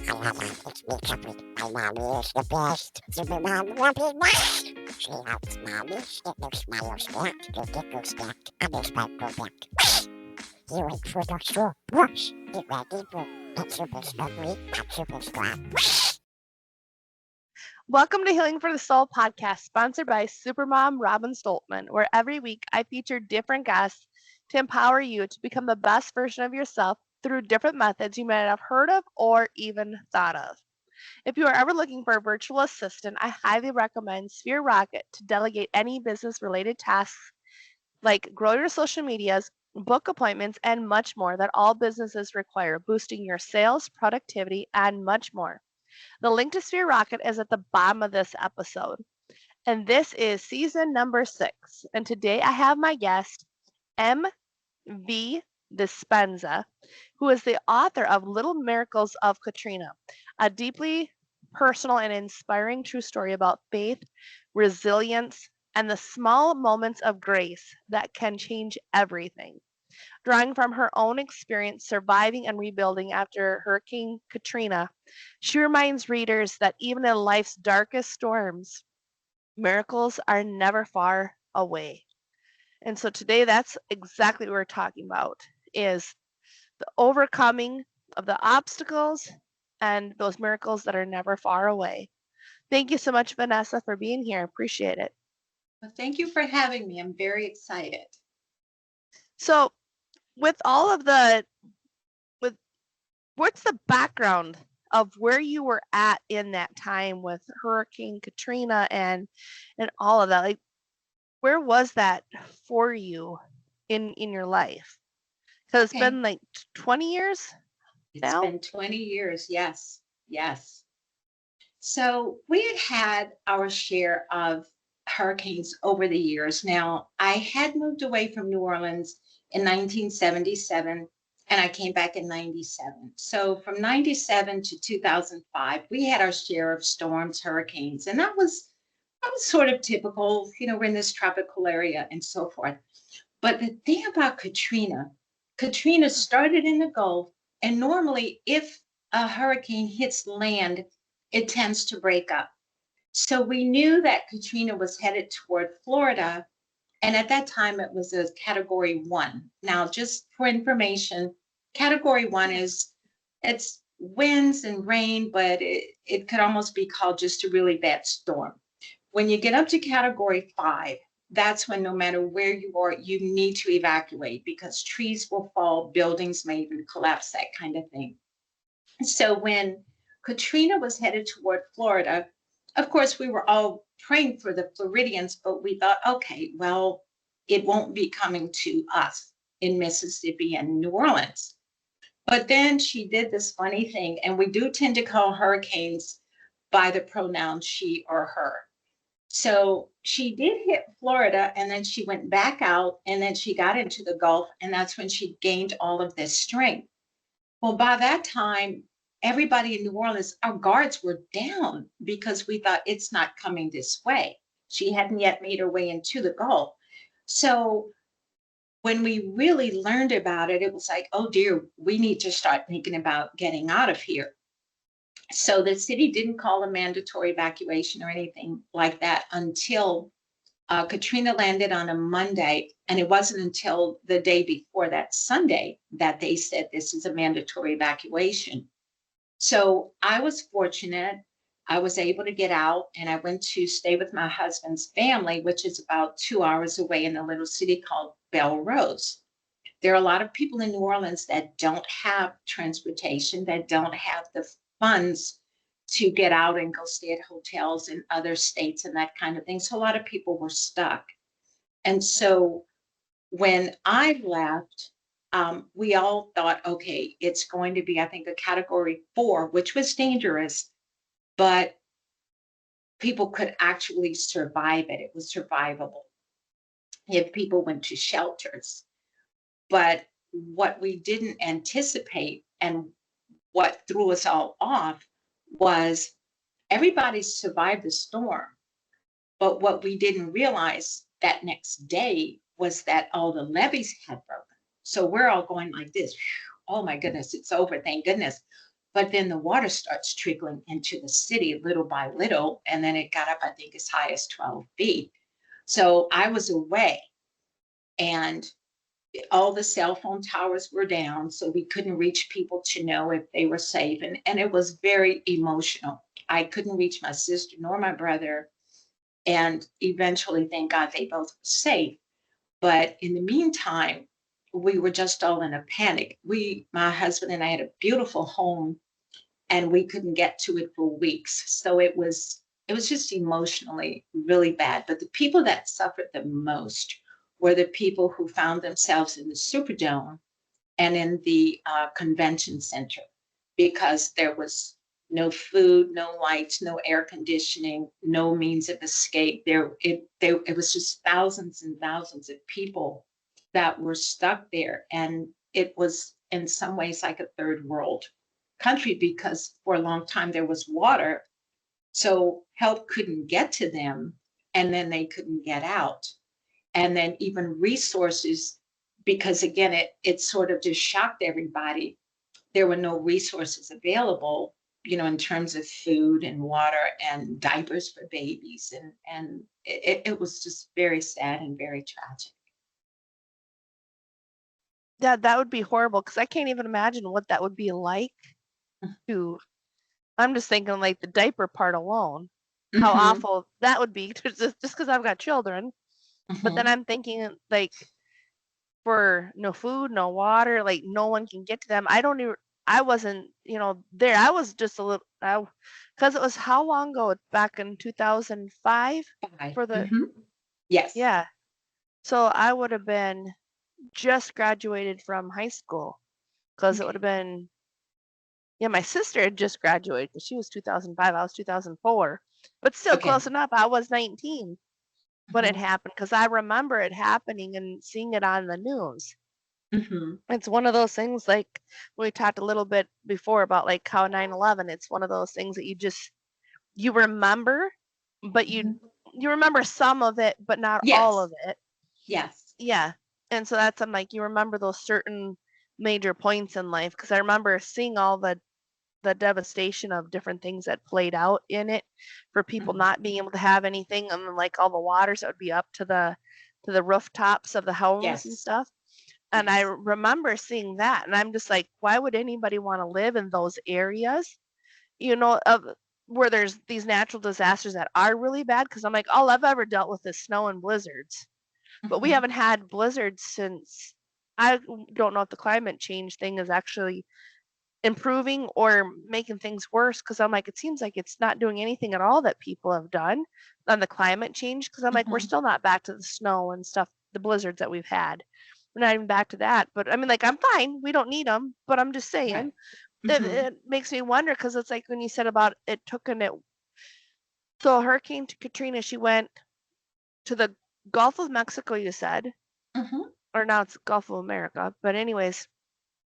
It's me, Capri. My mommy is the best. Super mom will be next. She helps mommy get those smiles back. To get those back. And they sparkle back. You wait for the show. Brush. Get ready for that super slippery. That super slap. Welcome to Healing for the Soul podcast, sponsored by Supermom Robin Stoltman, where every week I feature different guests to empower you to become the best version of yourself through different methods you may not have heard of or even thought of. If you are ever looking for a virtual assistant, I highly recommend Sphere Rocket to delegate any business-related tasks like grow your social medias, book appointments, and much more that all businesses require, boosting your sales, productivity, and much more. The link to Sphere Rocket is at the bottom of this episode. And this is season number 6. And today I have my guest, M.V. Despenza, who is the author of Little Miracles of Katrina, a deeply personal and inspiring true story about faith, resilience, and the small moments of grace that can change everything. Drawing from her own experience surviving and rebuilding after Hurricane Katrina, she reminds readers that even in life's darkest storms, miracles are never far away. And so today that's exactly what we're talking about is the overcoming of the obstacles and those miracles that are never far away. Thank you so much, Vanessa, for being here. Appreciate it. Well, thank you for having me. I'm very excited. So with all of with what's the background of where you were at in that time with Hurricane Katrina and all of that? Like, where was that for you in your life? Because it's been like 20 years now? It's been 20 years. Yes. Yes. So we had our share of hurricanes over the years. Now, I had moved away from New Orleans in 1977 and I came back in 97. So from 97 to 2005, we had our share of storms, hurricanes, and that was sort of typical. We're in this tropical area and so forth. But the thing about Katrina started in the Gulf, and normally if a hurricane hits land, it tends to break up. So we knew that Katrina was headed toward Florida, and at that time it was a category 1. Now, just for information, category 1 it's winds and rain, but it could almost be called just a really bad storm. When you get up to category 5, that's when no matter where you are, you need to evacuate because trees will fall, buildings may even collapse, that kind of thing. So when Katrina was headed toward Florida, of course, we were all praying for the Floridians, but we thought, okay, well, it won't be coming to us in Mississippi and New Orleans. But then she did this funny thing, and we do tend to call hurricanes by the pronoun she or her. So she did hit Florida, and then she went back out, and then she got into the Gulf, and that's when she gained all of this strength. Well, by that time, everybody in New Orleans, our guards were down because we thought it's not coming this way. She hadn't yet made her way into the Gulf. So when we really learned about it, it was like, oh dear, we need to start thinking about getting out of here. So the city didn't call a mandatory evacuation or anything like that until Katrina landed on a Monday, and it wasn't until the day before that Sunday that they said this is a mandatory evacuation. So I was fortunate. I was able to get out, and I went to stay with my husband's family, which is about 2 hours away in a little city called Belrose. There are a lot of people in New Orleans that don't have transportation, that don't have the funds to get out and go stay at hotels in other states and that kind of thing. So a lot of people were stuck. And so when I left, we all thought, okay, it's going to be, I think, a category 4, which was dangerous, but people could actually survive it. It was survivable if people went to shelters. But what we didn't anticipate and what threw us all off was everybody survived the storm. But what we didn't realize that next day was that all the levees had broken. So we're all going like this. Oh my goodness, it's over. Thank goodness. but then the water starts trickling into the city little by little, and then it got up, I think, as high as 12 feet. So I was away, and all the cell phone towers were down, so we couldn't reach people to know if they were safe. And it was very emotional. I couldn't reach my sister nor my brother. And eventually, thank God, they both were safe. But in the meantime, we were just all in a panic. My husband and I had a beautiful home, and we couldn't get to it for weeks. So it was just emotionally really bad. But the people that suffered the most were the people who found themselves in the Superdome and in the convention center, because there was no food, no lights, no air conditioning, no means of escape. It was just thousands and thousands of people that were stuck there, and it was in some ways like a third world country, because for a long time there was water, so help couldn't get to them, and then they couldn't get out, and then even resources, because again it sort of just shocked everybody. There were no resources available, in terms of food and water and diapers for babies, and it was just very sad and very tragic. Yeah, that would be horrible because I can't even imagine what that would be like to. I'm just thinking like the diaper part alone, how Mm-hmm, awful that would be just because I've got children. But then mm-hmm. I'm thinking like for no food, no water, like no one can get to them. I don't even. I wasn't, there. I was just a little, because it was how long ago? Back in 2005 Bye. for the, Mm-hmm. Yes. yeah. So I would have been just graduated from high school because it would Okay. have been, yeah, my sister had just graduated because she was 2005, I was 2004, but still Okay. close enough. I was 19 when it Mm-hmm. happened because I remember it happening and seeing it on the news. Mm-hmm. It's one of those things like we talked a little bit before about like how 9/11, it's one of those things that you remember, but you Mm-hmm. you remember some of it, but not all Yes. of it. Yes. Yeah. And so that's I'm like you remember those certain major points in life because I remember seeing all the devastation of different things that played out in it for people Mm-hmm. not being able to have anything and then like all the waters that would be up to the rooftops of the homes and Yes. stuff. And I Yes. remember seeing that and I'm just like, why would anybody want to live in those areas, of where there's these natural disasters that are really bad? Because I'm like, all I've ever dealt with is snow and blizzards. But we Mm-hmm. haven't had blizzards since I don't know if the climate change thing is actually improving or making things worse because I'm like, it seems like it's not doing anything at all that people have done on the climate change because I'm like, we're Mm-hmm. still not back to the snow and stuff, the blizzards that we've had. We're not even back to that. But I mean, like, I'm fine. We don't need them. But I'm just Right. saying, Mm-hmm. it makes me wonder because it's like when you said about it took an it. So Hurricane Katrina, she went to the Gulf of Mexico, you said, Mm-hmm. or now it's Gulf of America. But anyways,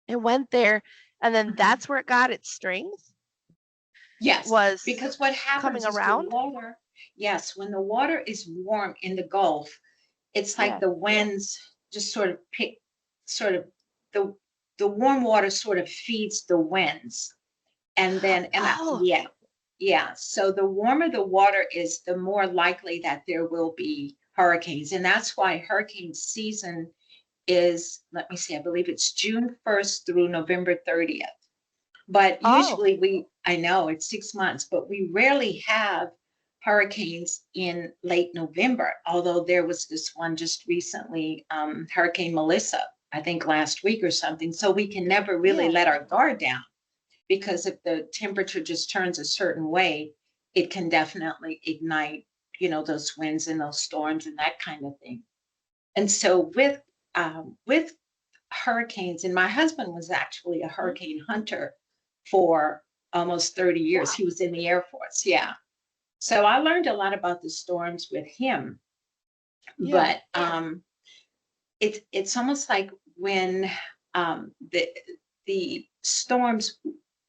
it went there, and then Mm-hmm. that's where it got its strength Yes, was because what coming happens is the around. water, yes, when the water is warm in the Gulf, it's like Yeah. the winds just sort of the the warm water sort of feeds the winds. And then Oh, yeah, yeah. So the warmer the water is, the more likely that there will be hurricanes. And that's why hurricane season is, let me see, I believe it's June 1st through November 30th. But oh, usually I know it's 6 months, but we rarely have hurricanes in late November, although there was this one just recently, Hurricane Melissa, I think last week or something. So we can never really yeah. let our guard down, because if the temperature just turns a certain way, it can definitely ignite, those winds and those storms and that kind of thing. And so with hurricanes, and my husband was actually a Mhm. hurricane hunter for almost 30 years. Wow. He was in the Air Force. Yeah. So I learned a lot about the storms with him. Yeah. But it's almost like when the storms,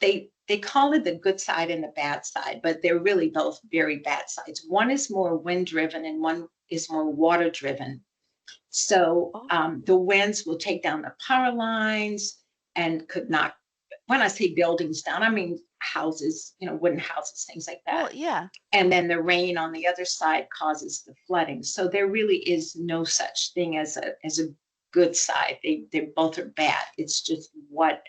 they call it the good side and the bad side, but they're really both very bad sides. One is more wind driven and one is more water driven. So Oh, the winds will take down the power lines and could knock when I say buildings down, I mean houses, wooden houses, things like that. Well, yeah. And then the rain on the other side causes the flooding. So there really is no such thing as a good side. They both are bad. It's just what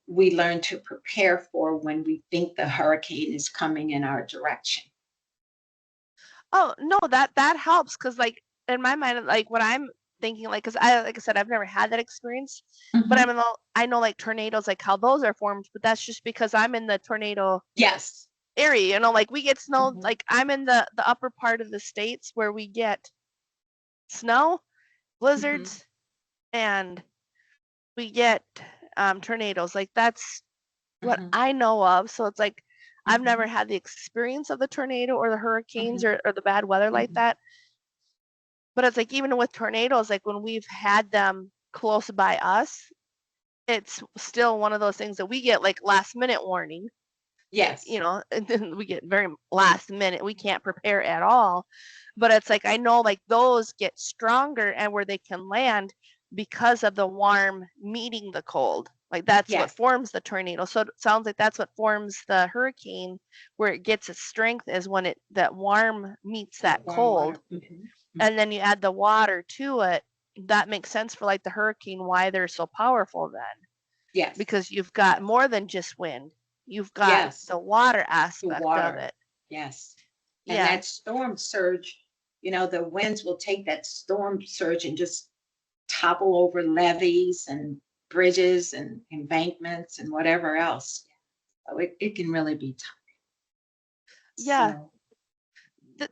we learn to prepare for when we think the hurricane is coming in our direction. Oh, no, that helps because like in my mind, like what I'm thinking, like, because like I said, I've never had that experience, but Mhm. I know like tornadoes, like how those are formed, but that's just because I'm in the tornado Yes. area, like we get snow, Mhm. like I'm in the upper part of the states where we get snow, Mhm. blizzards, and we get tornadoes. Like that's what Mhm. I know of. So it's like I've never Mhm. had the experience of the tornado or the hurricanes Mhm. or the bad weather like Mhm. that. But it's like even with tornadoes, like when we've had them close by us, it's still one of those things that we get like last minute warning, Yes. and then we get very last minute. We can't prepare at all. But it's like I know like those get stronger and where they can land because of the warm meeting the cold. Like that's what Yes. forms the tornado. So it sounds like that's what forms the hurricane, where it gets its strength is when that warm meets that Warm cold, water. Mhm. and then you add the water to it. That makes sense for like the hurricane, why they're so powerful then, Yes. because you've got more than just wind. You've got Yes. the water To aspect of water. it. Yes. And Yeah. that storm surge, the winds will take that storm surge and just topple over levees and bridges and embankments and whatever else. So it can really be tough. Yeah. So,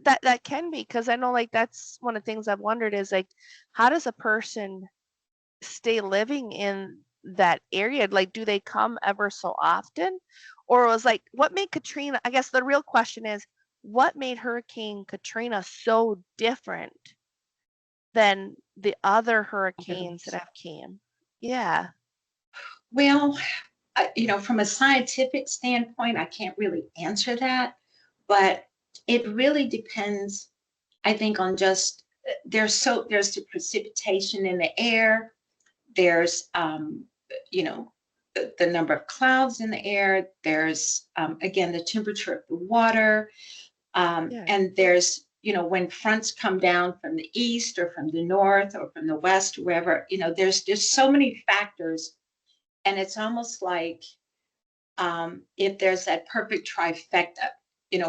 That can be, because I know like that's one of the things I've wondered is like how does a person stay living in that area? Like do they come ever so often? Or was like what made Katrina, I guess the real question is what made Hurricane Katrina so different than the other hurricanes that have came? Yeah. well, from a scientific standpoint, I can't really answer that, but it really depends, I think, on just there's the precipitation in the air. There's the number of clouds in the air. There's again the temperature of the water, Yeah. and there's when fronts come down from the east or from the north or from the west, wherever, there's just so many factors, and it's almost like if there's that perfect trifecta,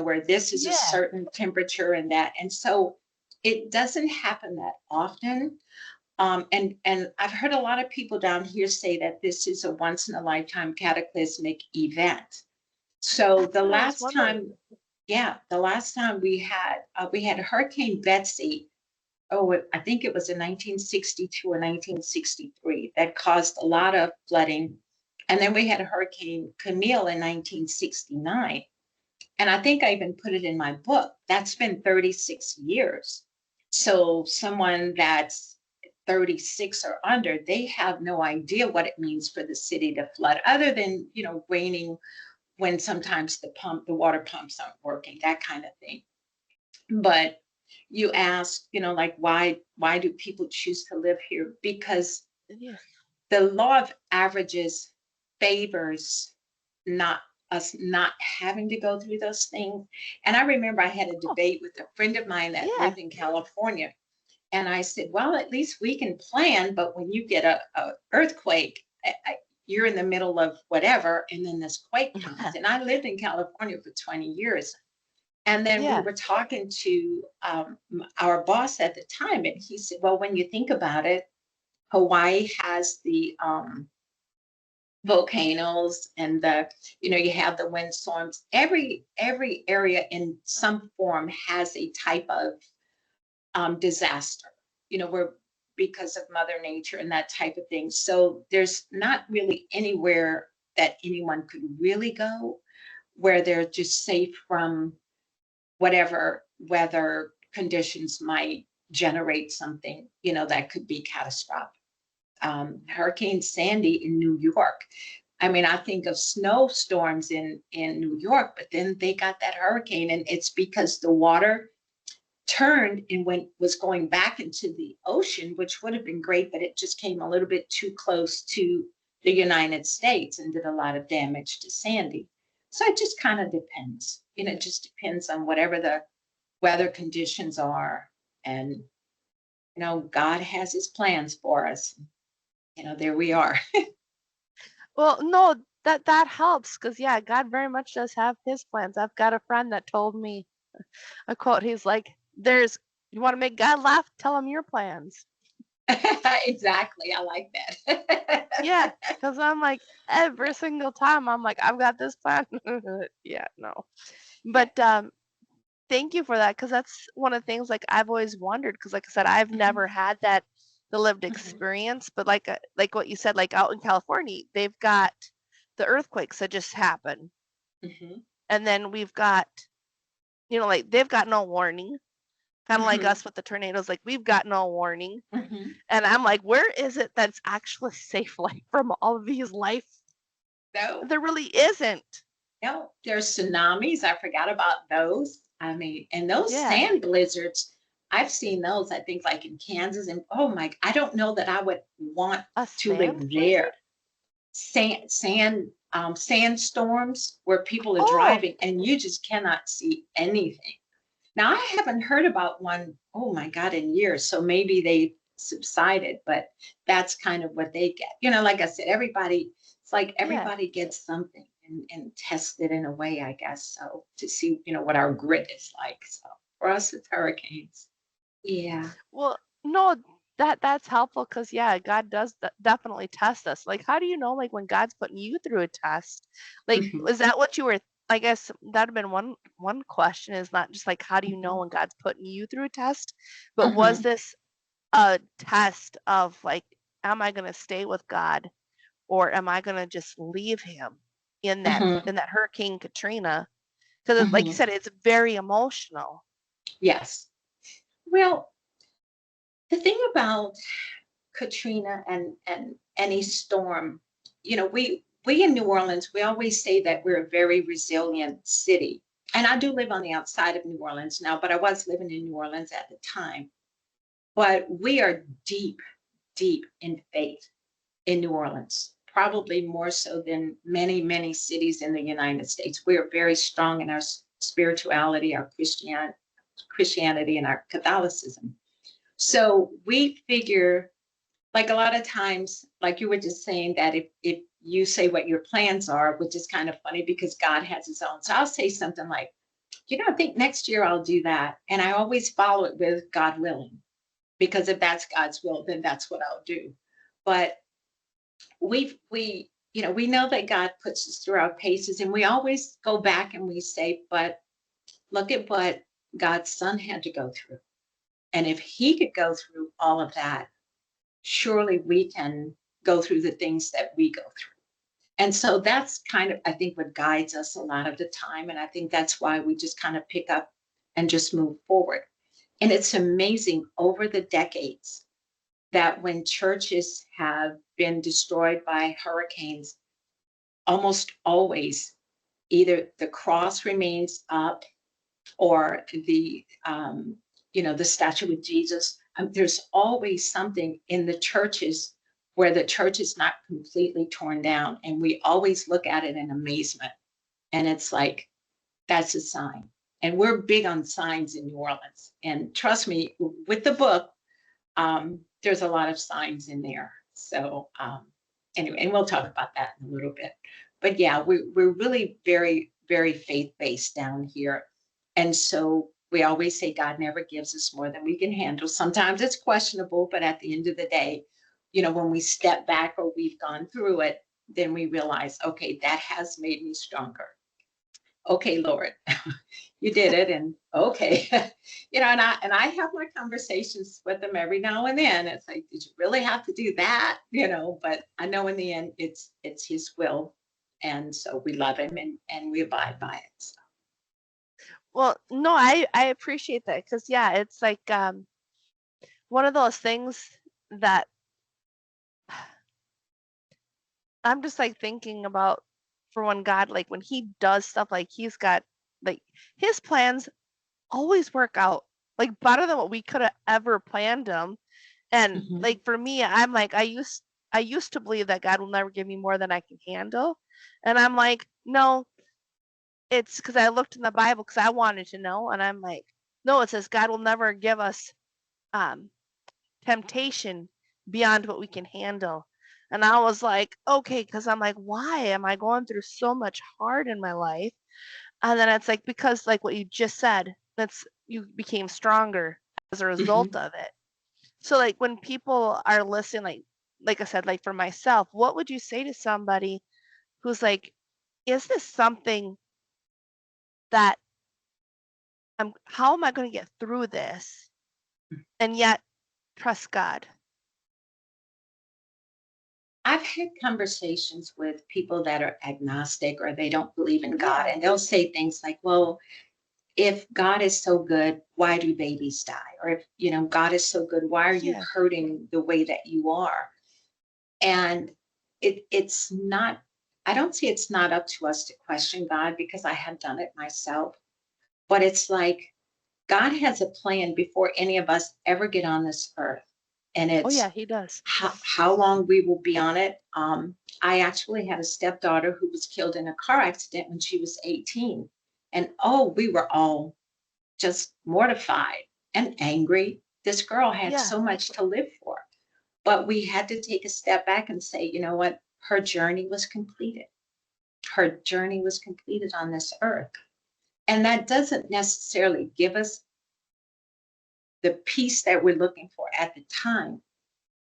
where this is a Yeah. certain temperature and that, and so it doesn't happen that often. And I've heard a lot of people down here say that this is a once in a lifetime cataclysmic event. So That's what I was wondering. the last time we had Hurricane Betsy. Oh, I think it was in 1962 or 1963 that caused a lot of flooding. And then we had Hurricane Camille in 1969. And I think I even put it in my book. That's been 36 years. So someone that's 36 or under, they have no idea what it means for the city to flood, other than, raining when sometimes the water pumps aren't working, that kind of thing. But you ask, like why do people choose to live here? Because Yeah. the law of averages favors not us not having to go through those things. And I remember I had a Oh, debate with a friend of mine that yeah. lived in California. And I said, well, at least we can plan, but when you get a earthquake, you're in the middle of whatever, and then this quake comes. And I lived in California for 20 years. And then we Yeah. were talking to our boss at the time, and he said, well, when you think about it, Hawaii has the volcanoes and you have the windstorms. Every area in some form has a type of disaster, where because of Mother Nature and that type of thing. So there's not really anywhere that anyone could really go where they're just safe from whatever weather conditions might generate something, that could be catastrophic. Hurricane Sandy in New York. I mean, I think of snowstorms in New York, but then they got that hurricane, and it's because the water turned and was going back into the ocean, which would have been great, but it just came a little bit too close to the United States and did a lot of damage to Sandy. So it just kind of depends. It just depends on whatever the weather conditions are. And, God has his plans for us. There we are. Well, no, that helps because yeah, God very much does have his plans. I've got a friend that told me a quote. He's like, you want to make God laugh? Tell him your plans. Exactly. I like that. Yeah, because I'm like, every single time, I'm like, I've got this plan. Yeah, no. Yeah. But thank you for that because that's one of the things like I've always wondered because like I said, I've never had the lived Mhm, experience. But like what you said, like out in California, they've got the earthquakes that just happen, mhm, and then we've got like they've got no warning, kind of like mhm, us with the tornadoes. Like we've got no warning, mhm. and I'm like, where is it that's actually safe, like from all of these life? No, There really isn't. no, there's tsunamis. I forgot about those. I mean, and those Yeah, sand blizzards, I've seen those, I think, like in Kansas. And oh my, I don't know that I would want a to live sand there. blizzard. Sandstorms where people are Oh, driving and you just cannot see anything. Now, I haven't heard about one, oh my God, in years. So maybe they subsided, but that's kind of what they get. Like I said, it's like yeah. everybody gets something and tested in a way, I guess. So to see, what our grit is like. So for us, it's hurricanes. Yeah. Well, no, that's helpful because yeah, God does definitely test us. Like, how do you know like when God's putting you through a test? Like, Hmm. is that what you were? I guess that'd have been one question is not just like how do you know Hmm. when God's putting you through a test, but was Hmm. this a test of like, am I going to stay with God or am I going to just leave Him Hmm. in that Hurricane Katrina? Because like you Hmm. said, it's very emotional. Yes. Well, the thing about Katrina and any storm, we in New Orleans, we always say that we're a very resilient city. And I do live on the outside of New Orleans now, but I was living in New Orleans at the time. But we are deep, deep in faith in New Orleans, probably more so than many, many cities in the United States. We are very strong in our spirituality, our Christianity, and our Catholicism. So we figure, like a lot of times, like you were just saying, that if you say what your plans are, which is kind of funny because God has his own. So I'll say something like, I think next year I'll do that. And I always follow it with God willing, because if that's God's will, then that's what I'll do. But we know that God puts us through our paces, and we always go back and we say, but look at what God's son had to go through. And if he could go through all of that, surely we can go through the things that we go through. And so that's kind of, I think, what guides us a lot of the time. And I think that's why we just kind of pick up and just move forward. And it's amazing over the decades that when churches have been destroyed by hurricanes, almost always either the cross remains up or the statue of Jesus. There's always something in the churches where the church is not completely torn down, and we always look at it in amazement. And it's like, that's a sign. And we're big on signs in New Orleans. And trust me, with the book, there's a lot of signs in there. So anyway, and we'll talk about that in a little bit. But yeah, we're really very, very faith based down here. And so we always say God never gives us more than we can handle. Sometimes it's questionable, but at the end of the day, when we step back or we've gone through it, then we realize, okay, that has made me stronger. Okay, Lord, you did it. And okay, and I have my conversations with them every now and then. It's like, did you really have to do that? But I know in the end it's his will. And so we love him and we abide by it. So. Well, no, I appreciate that because yeah, it's like one of those things that I'm just like thinking about for when God like when he does stuff like he's got like his plans always work out like better than what we could have ever planned them. And Mhm. like for me, I'm like I used to believe that God will never give me more than I can handle. And I'm like, no, it's because I looked in the Bible because I wanted to know. And I'm like, no, it says God will never give us um, temptation beyond what we can handle. And I was like, okay, because I'm like, why am I going through so much hard in my life? And then it's like, because like what you just said, that's you became stronger as a result of it. So like when people are listening, like I said, like for myself, what would you say to somebody who's like, is this something that how am I going to get through this and yet trust God? I've had conversations with people that are agnostic or they don't believe in God, Yeah. and they'll say things like, well, if God is so good, why do babies die? Or if, God is so good, why are you Yeah. hurting the way that you are? And it's not, I don't see it's not up to us to question God because I have done it myself. But it's like God has a plan before any of us ever get on this earth. And Oh yeah, it's he does. how long we will be on it. I actually had a stepdaughter who was killed in a car accident when she was 18. And we were all just mortified and angry. This girl had Yeah. so much to live for. But we had to take a step back and say, you know what? Her journey was completed. Her journey was completed on this earth. And that doesn't necessarily give us the peace that we're looking for at the time.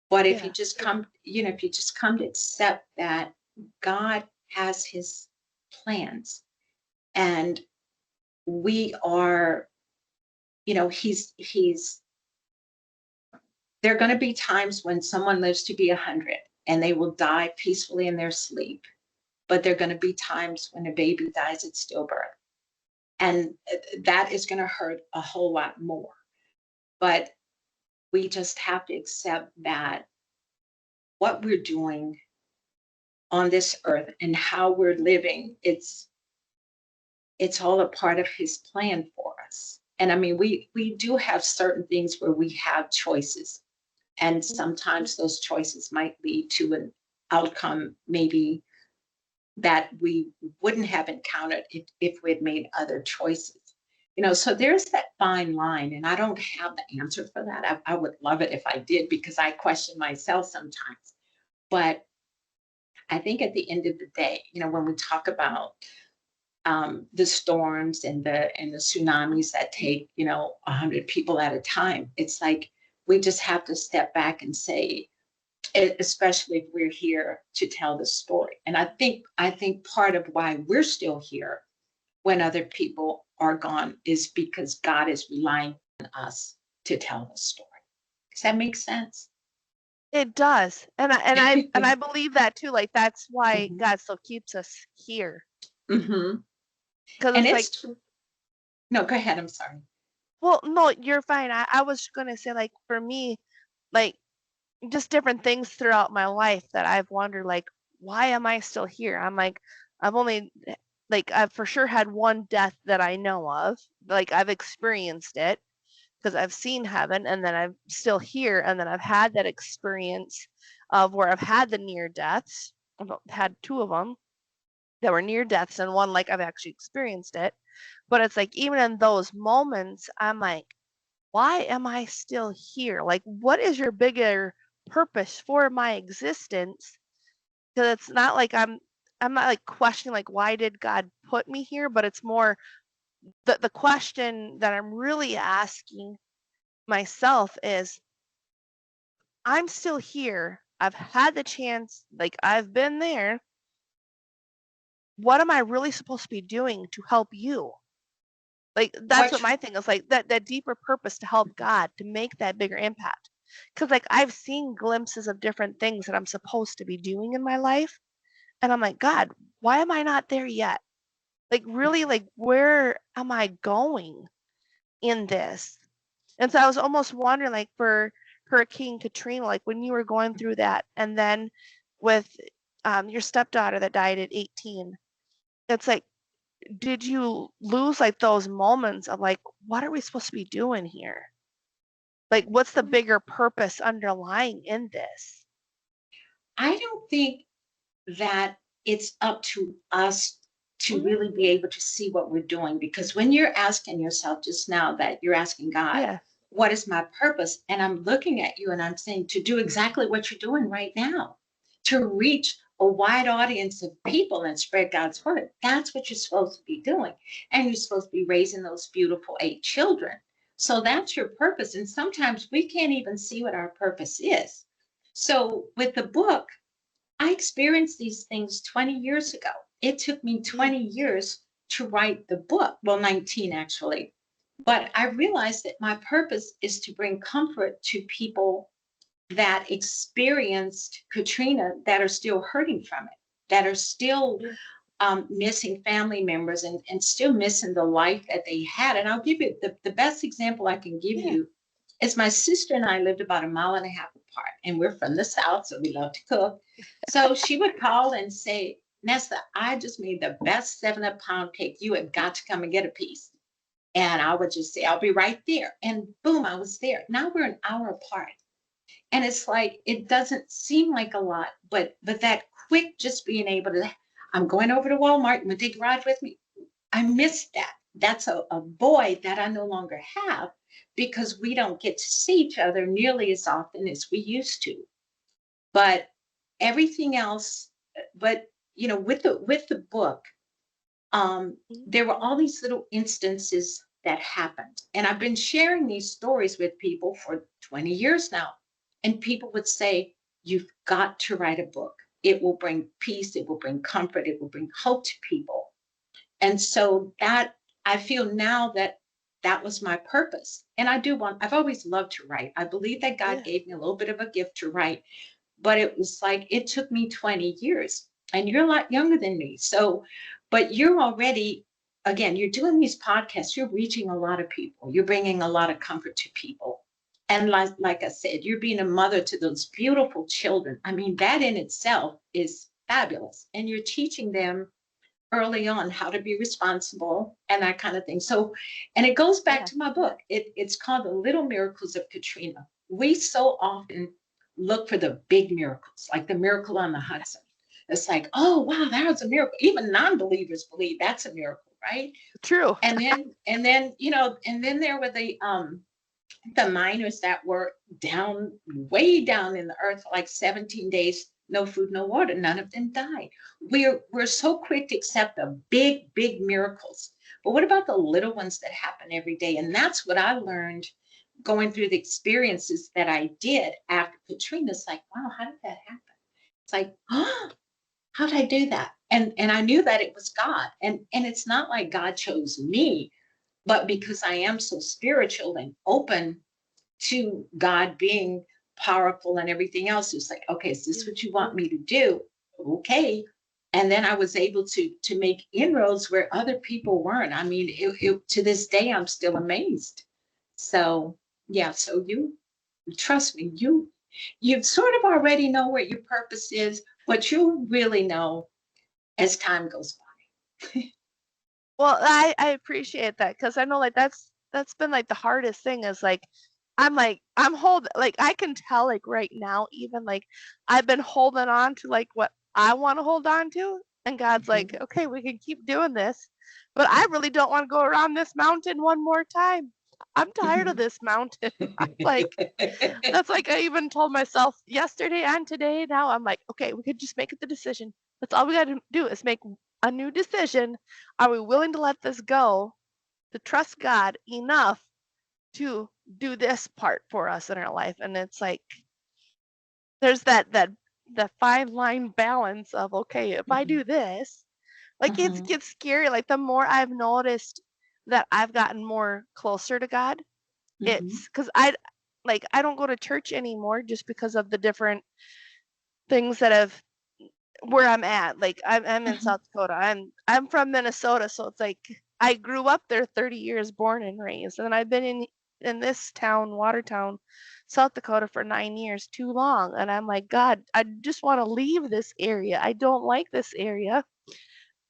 But if you Yeah. just come, if you just come to accept that God has his plans and we are, there are going to be times when someone lives to be 100 and they will die peacefully in their sleep. But there are going to be times when a baby dies at stillbirth. And that is going to hurt a whole lot more. But we just have to accept that what we're doing on this earth and how we're living, it's all a part of his plan for us. And I mean, we do have certain things where we have choices. And sometimes those choices might lead to an outcome maybe that we wouldn't have encountered if we had made other choices. So there's that fine line, and I don't have the answer for that. I would love it if I did because I question myself sometimes. But I think at the end of the day, when we talk about the storms and the tsunamis that take 100 people at a time, it's like we just have to step back and say, especially if we're here to tell the story. And I think part of why we're still here when other people are gone is because God is relying on us to tell the story. Does that make sense? It does. And I believe that too. Like that's why Mhm. God still keeps us here. Mhm. Because And it's it's like, true. No, go ahead. I'm sorry. well, no, you're fine. I was gonna say like for me, like just different things throughout my life that I've wondered like, why am I still here? I'm like, I've only like I've for sure had one death that I know of. Like I've experienced it because I've seen heaven and then I'm still here and then I've had that experience of where I've had the near deaths. I've had two of them that were near deaths and one like I've actually experienced it. But it's like even in those moments, I'm like, why am I still here? Like, what is your bigger purpose for my existence? Because it's not like I'm not like questioning like why did God put me here, but it's more the question that I'm really asking myself is I'm still here. I've had the chance, like I've been there. What am I really supposed to be doing to help you? Like that's what What? my thing is like that deeper purpose to help God to make that bigger impact. Cause like I've seen glimpses of different things that I'm supposed to be doing in my life. And I'm like, God, why am I not there yet? Like really, like where am I going in this? And so I was almost wondering, like for Hurricane Katrina, like when you were going through that, and then with your stepdaughter that died at 18, it's like, did you lose like those moments of like, what are we supposed to be doing here? Like, what's the bigger purpose underlying in this? I don't think that it's up to us to Mhm. really be able to see what we're doing. Because when you're asking yourself just now that you're asking God, Yeah. what is my purpose? And I'm looking at you and I'm saying to do exactly what you're doing right now, to reach a wide audience of people and spread God's word. That's what you're supposed to be doing. And you're supposed to be raising those beautiful 8 children. So that's your purpose. And sometimes we can't even see what our purpose is. So with the book, I experienced these things 20 years ago. It took me Yeah. 20 years to write the book. Well, 19 actually. But I realized that my purpose is to bring comfort to people that experienced Katrina that are still hurting from it, that are still Yeah. missing family members and still missing the life that they had. And I'll give you the best example I can give Yeah. you is my sister and I lived about a mile and a half apart, and we're from the South, so we love to cook. So she would call and say, Nessa, I just made the best 7-up pound cake. You have got to come and get a piece. And I would just say, I'll be right there. And boom, I was there. Now we're an hour apart. And it's like it doesn't seem like a lot, but that quick just being able to, I'm going over to Walmart, I'm gonna take a ride with me. I miss that. That's a void that I no longer have because we don't get to see each other nearly as often as we used to. But everything else, but with the book, Mhm. there were all these little instances that happened. And I've been sharing these stories with people for 20 years now. And people would say, you've got to write a book. It will bring peace, it will bring comfort, it will bring hope to people. And so that I feel now that that was my purpose. And I've always loved to write. I believe that God Yeah. gave me a little bit of a gift to write, but it was like it took me 20 years and you're a lot younger than me. So, but you're already, again, you're doing these podcasts, you're reaching a lot of people, you're bringing a lot of comfort to people. And like I said, you're being a mother to those beautiful children. I mean, that in itself is fabulous. And you're teaching them early on how to be responsible and that kind of thing. So, and it goes back Yeah. to my book. It's called The Little Miracles of Katrina. We so often look for the big miracles, like the miracle on the Hudson. It's like, oh wow, that was a miracle. Even non-believers believe that's a miracle, right? True. And then there were the miners that were down, way down in the earth for like 17 days, no food, no water. None of them died. We're so quick to accept the big, big miracles. But what about the little ones that happen every day? And that's what I learned going through the experiences that I did after Katrina. It's like, wow, how did that happen? It's like, oh, how did I do that? And I knew that it was God. And it's not like God chose me, but because I am so spiritual and open to God being powerful and everything else. It's like, okay, is this Yeah. what you want me to do? Okay. And then I was able to make inroads where other people weren't. I mean, to this day, I'm still amazed. So yeah, so you trust me, you sort of already know what your purpose is, but you'll really know as time goes by. Well, I appreciate that because I know like that's been like the hardest thing is I'm hold like I can tell like right now even like I've been holding on to like what I want to hold on to and God's like, Mhm. okay, we can keep doing this, but I really don't want to go around this mountain one more time. I'm tired of Mhm. this mountain. I'm like that's like I even told myself yesterday and today. Now I'm like, okay, we could just make the decision. That's all we got to do is make a new decision. Are we willing to let this go, to trust God enough to do this part for us in our life? And it's like there's that fine line balance of okay, if I Mhm. do this, like it Mhm. gets scary. Like the more I've noticed that I've gotten more closer to God, Mhm. it's because I don't go to church anymore just because of the different things that have where I'm at. Like I'm in Mhm. South Dakota. I'm from Minnesota, so it's like I grew up there 30 years, born and raised, and I've been in this town, Watertown, South Dakota for 9 years, too long. And I'm like, God, I just want to leave this area. I don't like this area.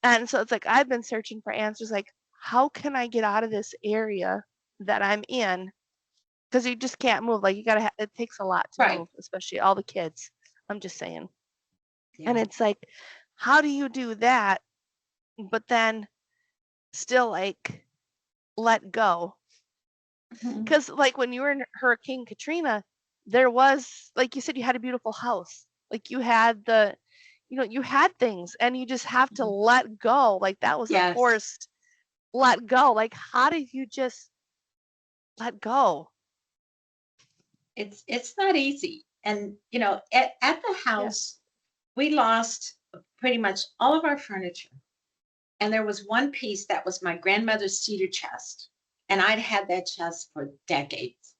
And so it's like I've been searching for answers like how can I get out of this area that I'm in? Because you just can't move. Like you gotta. It takes a lot to Right. move, especially all the kids. I'm just saying. And it's like, how do you do that, but then still like let go? Mhm. Because like when you were in Hurricane Katrina, there was, like you said, you had a beautiful house. Like you had you had things and you just have to Mhm. let go. Like that was a Yes, forced let go. Like how did you just let go? it's not easy. And at the Yeah. house, we lost pretty much all of our furniture. And there was one piece that was my grandmother's cedar chest. And I'd had that chest for decades.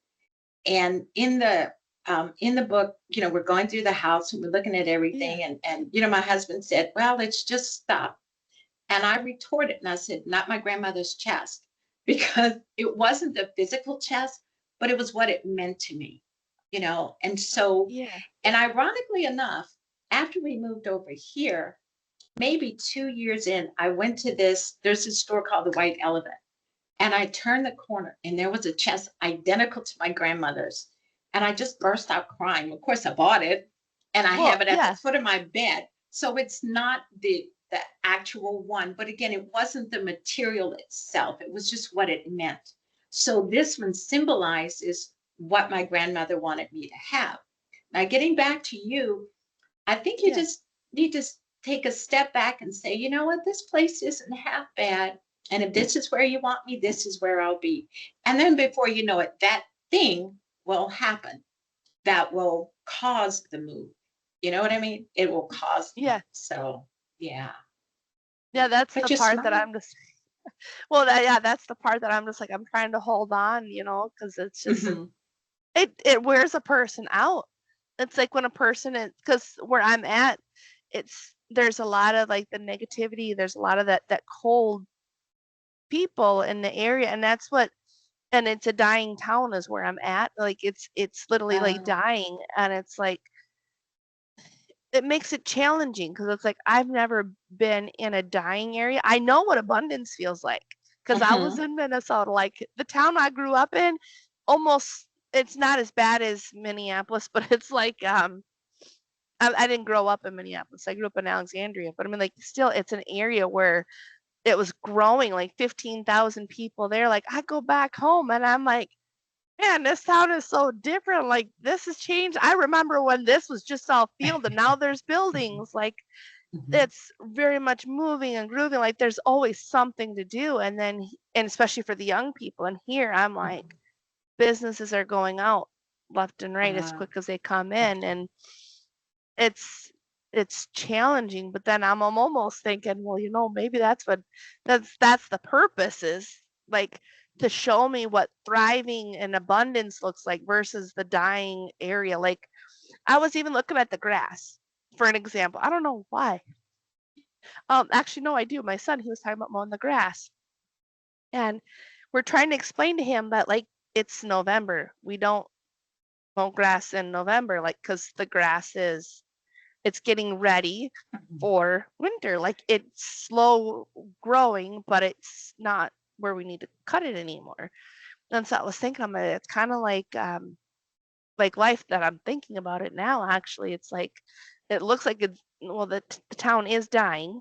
And in the book, we're going through the house and we're looking at Yeah. everything. And my husband said, well, let's just stop. And I retorted and I said, not my grandmother's chest, because it wasn't the physical chest, but it was what it meant to me. And so, Yeah. and ironically enough, after we moved over here, maybe 2 years in, I went to there's this store called the White Elephant. And I turned the corner and there was a chest identical to my grandmother's. And I just burst out crying. Of course, I bought it and I Well, have it at the yeah. foot of my bed. So it's not the actual one. But again, it wasn't the material itself. It was just what it meant. So this one symbolizes what my grandmother wanted me to have. Now, getting back to you, I think you Yeah. just need to take a step back and say, you know what, this place isn't half bad. And if this is where you want me, this is where I'll be. And then before you know it, that thing will happen that will cause the move. You know what I mean? It will cause the Yeah. move. So, yeah. Yeah, that's But the you're part that smart. I'm just well, yeah, that's the part that I'm just like I'm trying to hold on, because it's just Mhm. it wears a person out. It's like when a person is, because where I'm at, there's a lot of like the negativity, there's a lot of that cold people in the area, and and it's a dying town is where I'm at. Like it's literally like Uh, dying, and it's like it makes it challenging because it's like I've never been in a dying area. I know what abundance feels like because I was mhm. in Minnesota. Like the town I grew up in, almost it's not as bad as Minneapolis, but it's like I didn't grow up in Minneapolis. I grew up in Alexandria, but I mean like still it's an area where it was growing like 15,000 people there. Like I go back home and I'm like, man, this town is so different. Like this has changed. I remember when this was just all field and now there's Mhm. buildings. Like Mhm. it's very much moving and grooving. Like there's always something to do. And especially for the young people. And here I'm like, Mhm. businesses are going out left and right as Uh, quick as they come in. okay. And it's it's challenging, but then I'm almost thinking, well, maybe that's the purpose is like to show me what thriving and abundance looks like versus the dying area. Like I was even looking at the grass for an example. I don't know why. Actually, no, I do. My son, he was talking about mowing the grass, and we're trying to explain to him that like it's November. We don't mow grass in November, like because the grass is it's getting ready Mhm. for winter. Like it's slow growing, but it's not where we need to cut it anymore. And so I was thinking about it. It's kind of like life that I'm thinking about it now. Actually, it's like it looks like the town is dying,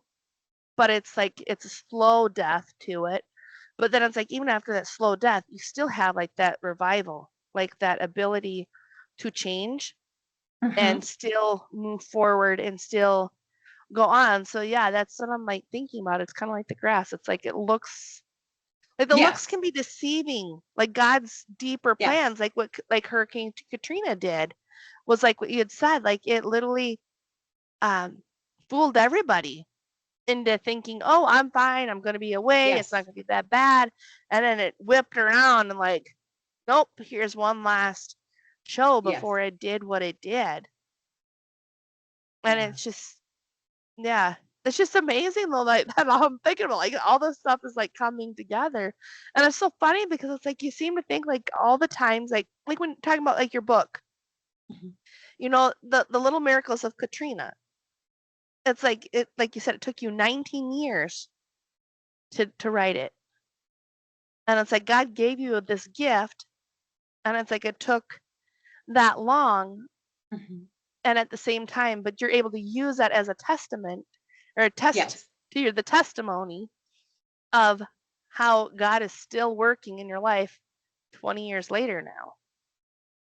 but it's like it's a slow death to it. But then it's like even after that slow death, you still have like that revival, like that ability to change and Mhm. still move forward and still go on. So yeah, that's what I'm like thinking about. It's kind of like the grass. It's like it looks like the looks Yes. can be deceiving. Like God's deeper Yes. plans, like what like Hurricane Katrina did, was like what you had said. Like it literally um, fooled everybody into thinking, "Oh, I'm fine. I'm going to be away. It's not Yes. going to be that bad." And then it whipped around and like, "Nope. Here's one last show Yes. before it did what it did." And Yeah. it's just yeah. It's just amazing though, like that I'm thinking about like all this stuff is like coming together. And it's so funny because it's like you seem to think like all the times like when talking about like your book, Mhm. the little miracles of Katrina. It's like it like you said, it took you 19 years to write it. And it's like God gave you this gift and it's like it took that long, Mhm. and at the same time, but you're able to use that as a testament or a test Yes. to the testimony of how God is still working in your life 20 years later now.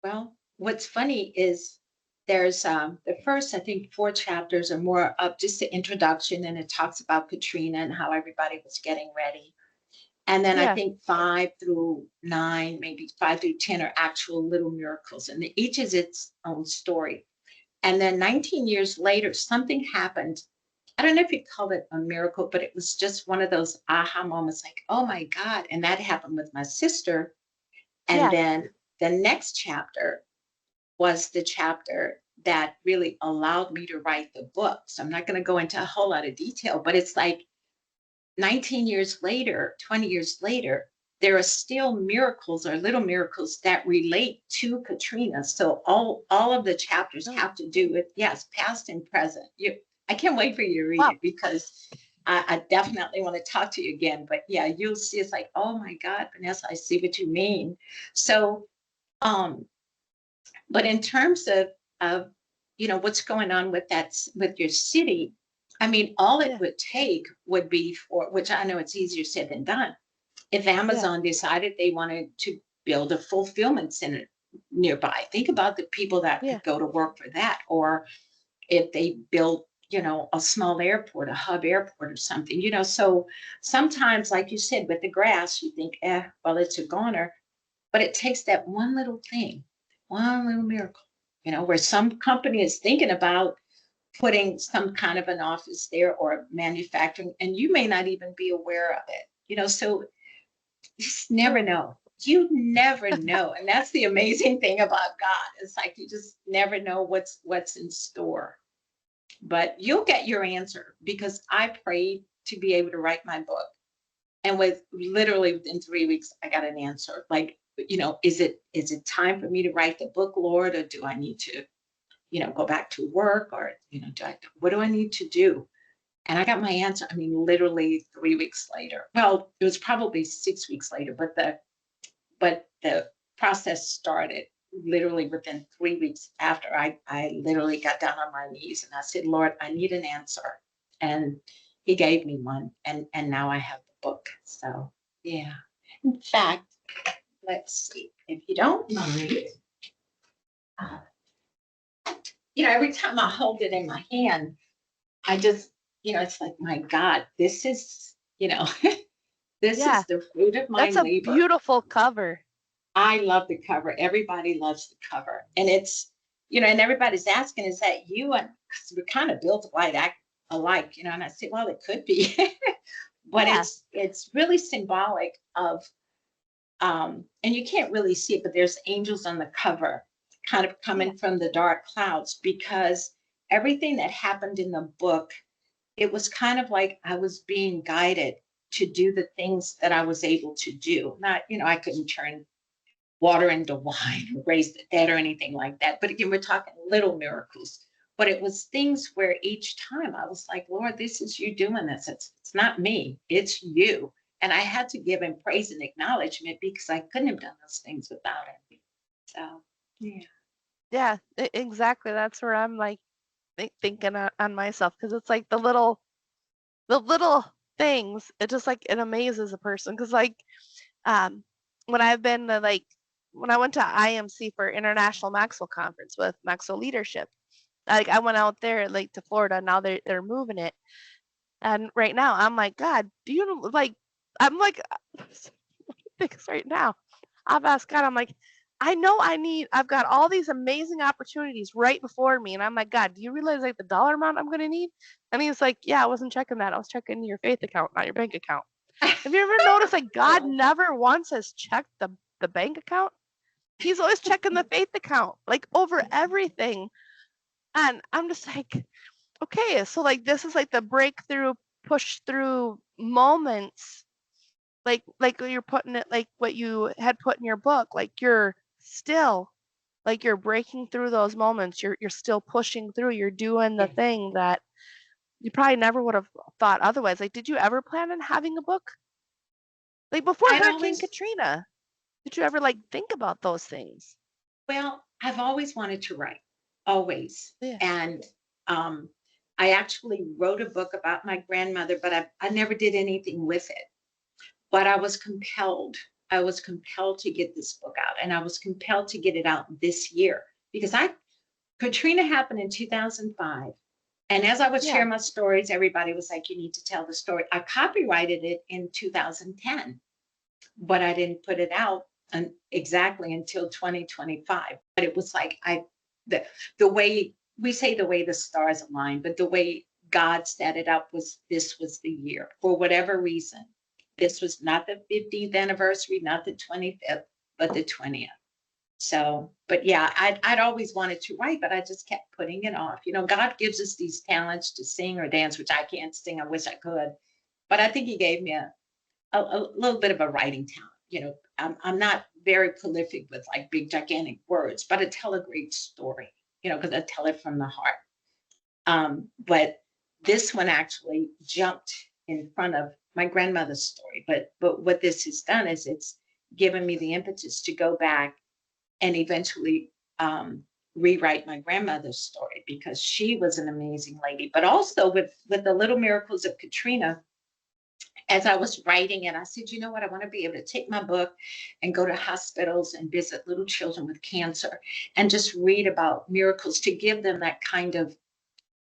Well, what's funny is there's the first, I think, 4 chapters are more of just the introduction, and it talks about Katrina and how everybody was getting ready. And then I Yeah. think 5 through 9, maybe 5 through 10 are actual little miracles, and each is its own story. And then 19 years later, something happened. I don't know if you call it a miracle, but it was just one of those aha moments like, oh my God. And that happened with my sister. And Yeah. then the next chapter was the chapter that really allowed me to write the book. So I'm not going to go into a whole lot of detail, but it's like 19 years later, 20 years later, there are still miracles or little miracles that relate to Katrina. So all of the chapters Oh, have to do with, yes, past and present. I can't wait for you to read wow. it because I definitely want to talk to you again. But yeah, you'll see it's like, oh my God, Vanessa, I see what you mean. So um, but in terms of what's going on with with your city, I mean, all it Yeah. would take would be for, which I know it's easier said than done, if Yeah. Amazon decided they wanted to build a fulfillment center nearby. Think about the people that Yeah. could go to work for that, or if they built a small airport, a hub airport or something. So sometimes, like you said, with the grass, you think, well, it's a goner, but it takes that one little thing, one little miracle, where some company is thinking about putting some kind of an office there or manufacturing, and you may not even be aware of it. So you just never Oh, know. You never know. And that's the amazing thing about God. It's like you just never know what's in store. But you'll get your answer because I prayed to be able to write my book. And with literally within 3 weeks, I got an answer. Like, is it time for me to write the book, Lord, or do I need to, go back to work, or what do I need to do? And I got my answer. I mean, literally 3 weeks later. Well, it was probably 6 weeks later, but the process started literally within 3 weeks after I literally got down on my knees and I said, Lord, I need an answer. And he gave me one. And now I have the book. So yeah. In fact, let's see. If you don't mind, uh, every time I hold it in my hand, I just, it's like, my God, this is, this yeah. is the fruit of my That's a labor. beautiful cover. I love the cover. Everybody loves the cover. And it's, and everybody's asking, is that you? And 'cause we're kind of built alike, and I say, well, it could be. But Yeah. it's really symbolic of and you can't really see it, but there's angels on the cover kind of Yeah. coming from the dark clouds because everything that happened in the book, it was kind of like I was being guided to do the things that I was able to do. Not, I couldn't turn water into wine or raise the dead or anything like that. But again, we're talking little miracles. But it was things where each time I was like, Lord, this is you doing this. It's not me, it's you. And I had to give him praise and acknowledgement because I couldn't have done those things without him. So, yeah. Yeah. Exactly. That's where I'm like thinking on myself because it's like the little things. It just like it amazes a person because like um when I've been to like when I went to IMC for International Maxwell Conference with Maxwell Leadership, like I went out there like to Florida. Now they're moving it, and right now I'm like, God, do you know, like I'm like things right now. I've asked God, I'm like, I know I've got all these amazing opportunities right before me. And I'm like, God, do you realize like the dollar amount I'm going to need? And he's like, yeah, I wasn't checking that. I was checking your faith account, not your bank account. Have you ever noticed like I God love that. never once has checked the bank account? He's always checking the faith account, like over everything. And I'm just like, okay, so like this is like the breakthrough, push through moments like you're putting it like what you had put in your book, like you're still like you're breaking through those moments, you're still pushing through, you're doing the Yeah. thing that you probably never would have thought otherwise. Like did you ever plan on having a book like before I'd Hurricane always, Katrina? Did you ever like think about those things? I've always wanted to write. always. Yeah. And I actually wrote a book about my grandmother, but I never did anything with it. But I was compelled. I was compelled to get this book out, and I was compelled to get it out this year because Katrina happened in 2005. And as I would Yeah. share my stories, everybody was like, you need to tell the story. I copyrighted it in 2010, but I didn't put it out exactly until 2025. But it was like the the way we say the way the stars align, but the way God set it up was this was the year for whatever reason. This was not the 50th anniversary, not the 25th, but the 20th. So, but yeah, I'd always wanted to write, but I just kept putting it off. You know, God gives us these talents to sing or dance, which I can't sing. I wish I could, but I think He gave me a little bit of a writing talent. You know, I'm not very prolific with like big, gigantic words, but I tell a great story, you know, because I tell it from the heart. But this one actually jumped in front of my grandmother's story. But what this has done is it's given me the impetus to go back and eventually rewrite my grandmother's story because she was an amazing lady. But also with the Little Miracles of Katrina, as I was writing it, I said, you know what? I want to be able to take my book and go to hospitals and visit little children with cancer and just read about miracles to give them that kind of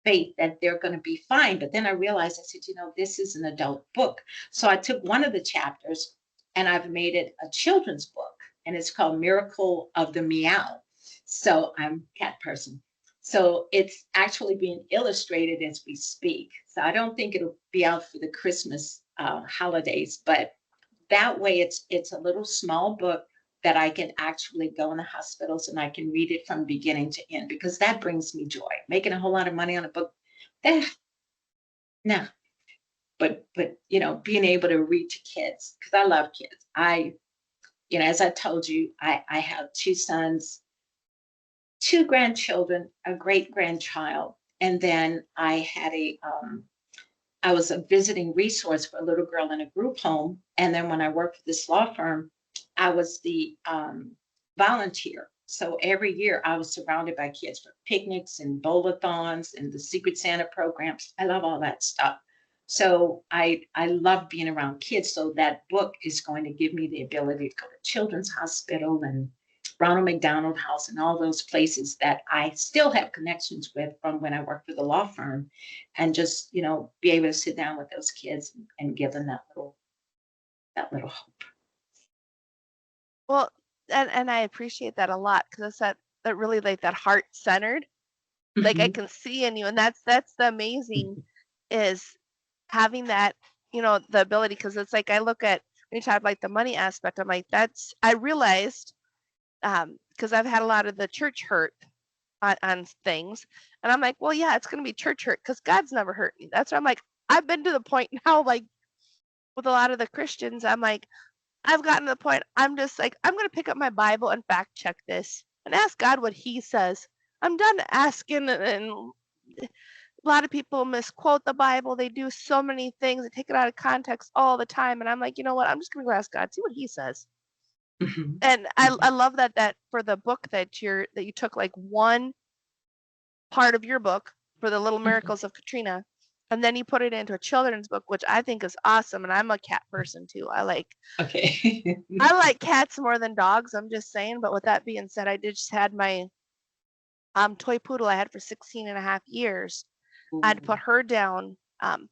faith that they're going to be fine. But then I realized, I said, you know, this is an adult book. So I took one of the chapters and I've made it a children's book, and it's called Miracle of the Meow. So I'm a cat person. So it's actually being illustrated as we speak. So I don't think it'll be out for the Christmas holidays, but that way it's a little small book that I can actually go in the hospitals and I can read it from beginning to end because that brings me joy. Making a whole lot of money on a book, eh, no. But you know, being able to read to kids because I love kids. You know, as I told you, I have two sons, two grandchildren, a great grandchild, and then I was a visiting resource for a little girl in a group home. And then when I worked for this law firm, I was the volunteer. So every year I was surrounded by kids for picnics and bowl-a-thons and the Secret Santa programs. I love all that stuff. So I love being around kids. So that book is going to give me the ability to go to Children's Hospital and Ronald McDonald House and all those places that I still have connections with from when I worked for the law firm, and just, you know, be able to sit down with those kids and give them that little hope. Well, and I appreciate that a lot because it's that really like that heart centered. Like I Mhm. can see in you, and that's the amazing is having that, you know, the ability because it's like I look at when you talk like the money aspect, I'm like that's I realized because I've had a lot of the church hurt on things, and I'm like, well, yeah, it's gonna be church hurt because God's never hurt me. That's why I'm like, I've been to the point now, like with a lot of the Christians, I'm like, I've gotten to the point I'm just like, I'm gonna pick up my Bible and fact check this and ask God what He says. I'm done asking, and a lot of people misquote the Bible. They do so many things. They take it out of context all the time, and I'm like, you know what? I'm just gonna go ask God, see what He says. Mhm. And I Mhm. love that for the book that you took like one part of your book for the Little Mhm. Miracles of Katrina, and then you put it into a children's book, which I think is awesome. And I'm a cat person too. Okay. I like cats more than dogs. I'm just saying. But with that being said, I did just had my toy poodle I had for 16 and a half years. I had to Ooh. put her down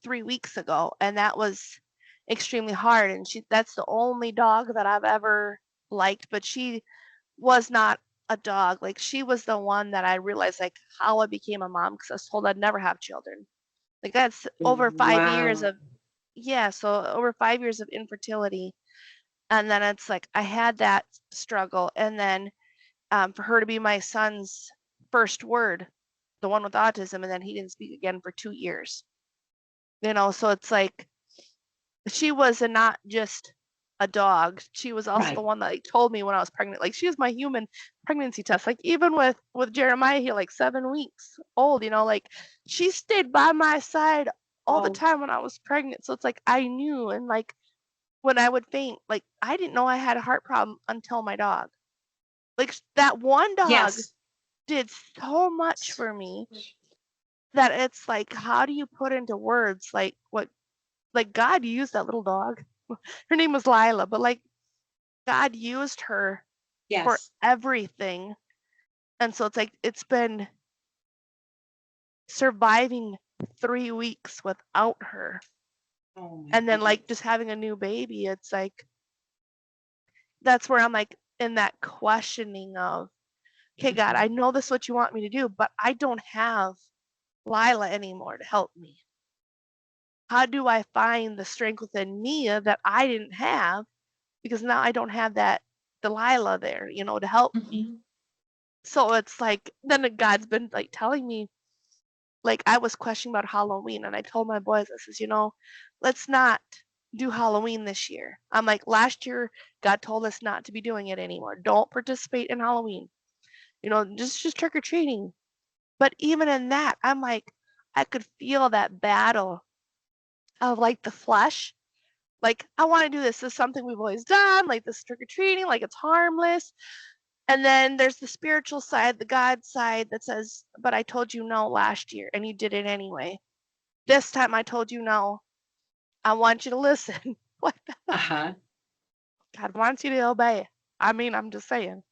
3 weeks ago, and that was extremely hard. And that's the only dog that I've ever liked, but she was not a dog. Like she was the one that I realized like how I became a mom because I was told I'd never have children. Like that's over 5 years Wow. of yeah, so over 5 years of infertility. And then it's like I had that struggle. And then for her to be my son's first word, the one with autism, and then he didn't speak again for 2 years. You know, so it's like she was not just a dog. She was also the Right. one that like, told me when I was pregnant. Like she was my human pregnancy test. Like even with Jeremiah, he like 7 weeks old. You know, like she stayed by my side all the Oh, time when I was pregnant. So it's like I knew, and like when I would faint, like I didn't know I had a heart problem until my dog. Like that one dog yes. did so much for me that it's like, how do you put into words like what, like God used that little dog. Her name was Lila, but like God used her for Yes. everything. And so it's like it's been surviving 3 weeks without her. Oh my And then like goodness. just having a new baby, it's like that's where I'm like in that questioning of, okay, God, I know this is what you want me to do, but I don't have Lila anymore to help me. How do I find the strength within me that I didn't have because now I don't have that Delilah there, to help me. Mhm. So it's like then God's been like telling me, like I was questioning about Halloween and I told my boys, I says, let's not do Halloween this year. I'm like, last year God told us not to be doing it anymore. Don't participate in Halloween. Just trick or treating. But even in that, I'm like, I could feel that battle of like the flesh. Like, I want to do this. This is something we've always done, like this trick or treating, like it's harmless. And then there's the spiritual side, the God side that says, but I told you no last year and you did it anyway. This time I told you no. I want you to listen. Like Uh-huh. God wants you to obey. I mean, I'm just saying.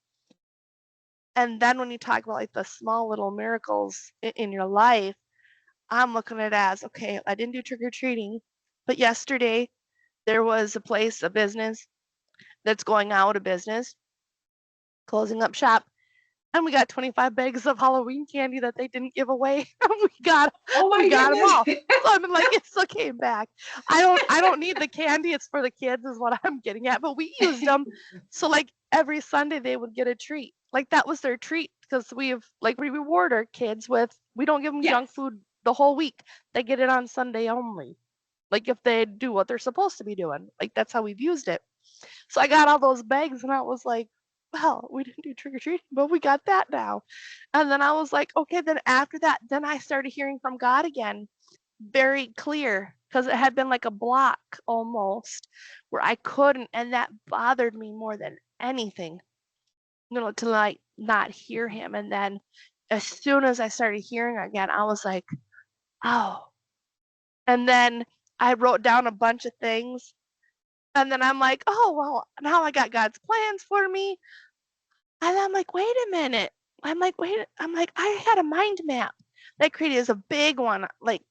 And then when you talk about like the small little miracles in your life, I'm looking at it as, okay, I didn't do trick or treating, but yesterday there was a business that's going out of business, closing up shop. And we got 25 bags of Halloween candy that they didn't give away. we got Oh we my got them all. goodness. So I'm like, it still came back. I don't need the candy. It's for the kids, is what I'm getting at. But we used them. So like every Sunday they would get a treat. Like that was their treat because we reward our kids with, we don't give them junk Yes. food the whole week. They get it on Sunday only. Like if they do what they're supposed to be doing. Like that's how we've used it. So I got all those bags and I was like, well, we didn't do trick or treating, but we got that now. And then I was like, okay, then after that, then I started hearing from God again, very clear, because it had been like a block almost where I couldn't, and that bothered me more than anything, to like not hear him. And then as soon as I started hearing again, I was like, oh. And then I wrote down a bunch of things. And then I'm like, oh, well, now I got God's plans for me. And I'm like, wait a minute. I'm like, I had a mind map that created as a big one, like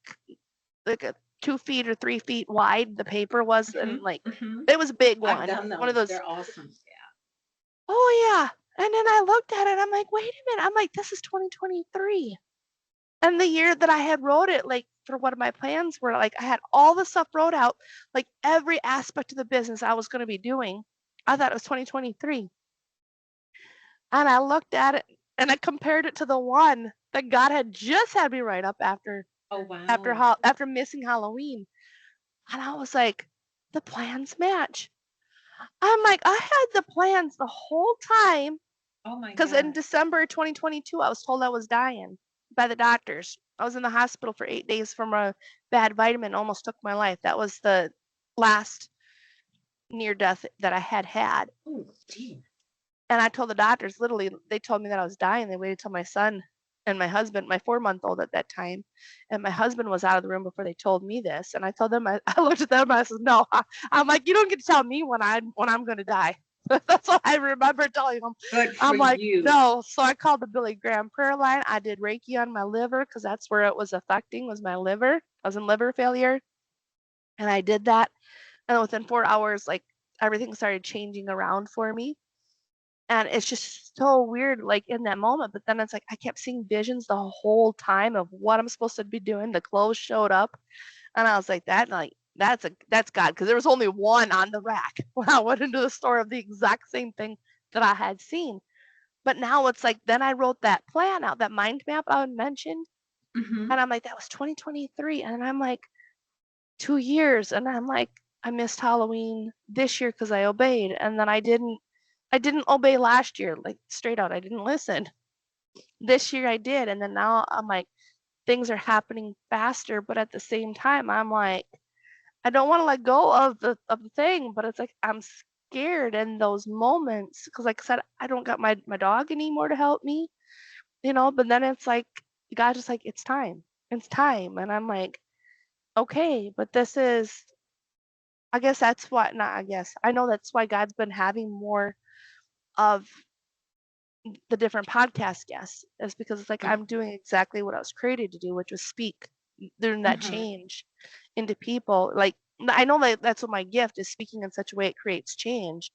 a 2 feet or 3 feet wide. The paper was, and like it was a big I've one. done One of those. those. They're awesome. Oh yeah. And then I looked at it. I'm like, wait a minute. I'm like, this is 2023. And the year that I had wrote it, like for what my plans were, like I had all the stuff wrote out, like every aspect of the business I was going to be doing. I thought it was 2023. And I looked at it and I compared it to the one that God had just had me write up after Oh wow. after missing Halloween. And I was like, the plans match. I'm like, I had the plans the whole time Oh my because in God. December 2022, I was told I was dying by the doctors. I was in the hospital for 8 days from a bad vitamin, almost took my life. That was the last near death that I had had. Oh dear. And I told the doctors, literally, they told me that I was dying. They waited till my son and my husband, my 4-month-old at that time, and my husband was out of the room before they told me this. And I told them, I looked at them, and I said, no, I'm like, you don't get to tell me when I'm going to die. That's what I remember telling them. Good for I'm like, you. no. So I called the Billy Graham prayer line. I did Reiki on my liver because that's where it was affecting, was my liver. I was in liver failure. And I did that. And within 4 hours, like everything started changing around for me. And it's just so weird, like in that moment. But then it's like I kept seeing visions the whole time of what I'm supposed to be doing. The clothes showed up, and I was like, that's God, because there was only one on the rack when I went into the store of the exact same thing that I had seen. But now it's like then I wrote that plan out, that mind map I mentioned, Hmm. and I'm like, that was 2023, and I'm like 2 years, and I'm like, I missed Halloween this year because I obeyed, and then I didn't obey last year, like straight out. I didn't listen. This year I did, and then now I'm like, things are happening faster, but at the same time, I'm like, I don't want to let go of the thing, but it's like I'm scared in those moments because, like I said, I don't got my dog anymore to help me. but then it's like, God's just like, it's time. It's time. And I'm like, okay, but this is, I guess that's what, not I guess, I know that's why God's been having more of the different podcast guests, is because it's like I'm doing exactly what I was created to do, which was speak, doing that Mm-hmm. change into people. Like, I know that that's what my gift is, speaking in such a way it creates change.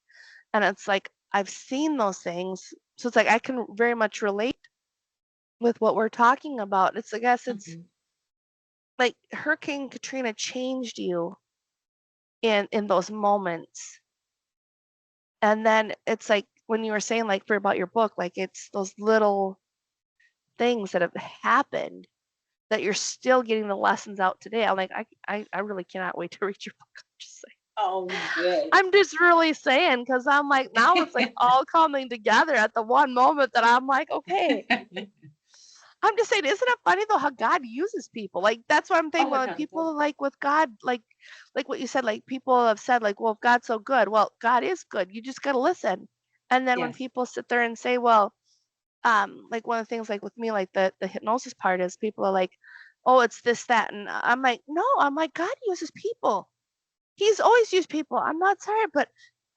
And it's like, I've seen those things. So it's like, I can very much relate with what we're talking about. It's, I guess it's Mm-hmm. like Hurricane Katrina changed you in those moments. And then it's like when you were saying, like, for about your book, like, it's those little things that have happened that you're still getting the lessons out today. I'm like, I really cannot wait to read your book. I'm just saying. Oh, good. I'm just really saying, because I'm like, now it's like all coming together at the one moment that I'm like, okay. I'm just saying, isn't it funny though how God uses people? Like, that's what I'm thinking. Oh, When no, people, like, with God, like what you said, like, people have said, like, well, if God's so good, well, God is good. You just gotta listen. And then when yes. people sit there and say, well, like, one of the things, like, with me, like, the hypnosis part is, people are like, oh, it's this, that, and I'm like, no, I'm like, God uses people. He's always used people. I'm not sorry, but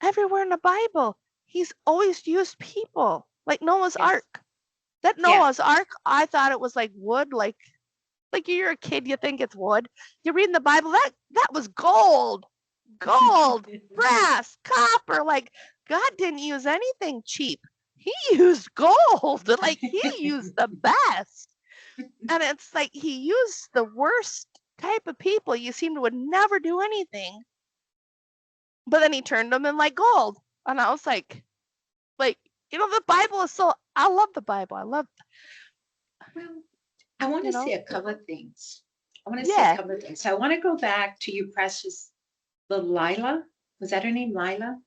everywhere in the Bible, he's always used people. Like Noah's Yes. Ark. That Yes. Noah's Ark, I thought it was like wood, like you're a kid, you think it's wood. You read in the Bible, that was gold, brass, copper. Like, God didn't use anything cheap. He used gold. Like, he used the best. And it's like he used the worst type of people you seem to would never do anything. But then he turned them in like gold. And I was like, the Bible is so, I love the Bible. I love, Well, I want you to know, say a couple of things. yeah, So I want to go back to your precious little Lila. Was that her name, Lila?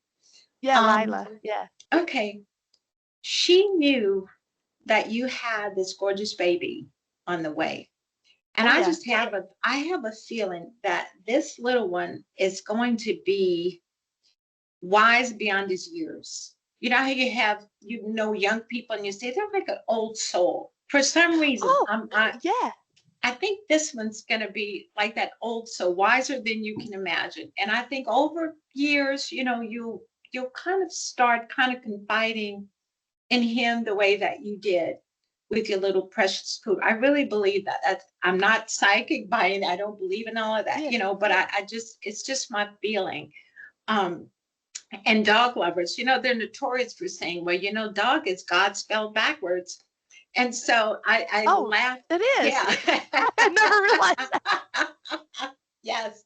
yeah, Um, Lila, yeah. okay. She knew that you had this gorgeous baby on the way. And Oh, I yeah. just I have a feeling that this little one is going to be wise beyond his years. You know how you have, young people and you say they're like an old soul. For some reason, Oh, yeah, I think this one's going to be like that old soul, wiser than you can imagine. And I think over years, you'll kind of start kind of confiding in him the way that you did with your little precious poop. I really believe that. I'm not psychic by it. I don't believe in all of that, yeah. but I just, it's just my feeling. Um, and dog lovers, they're notorious for saying, well, dog is God spelled backwards. And so I Oh, laugh. it is. Yeah. I never realized that. Yes.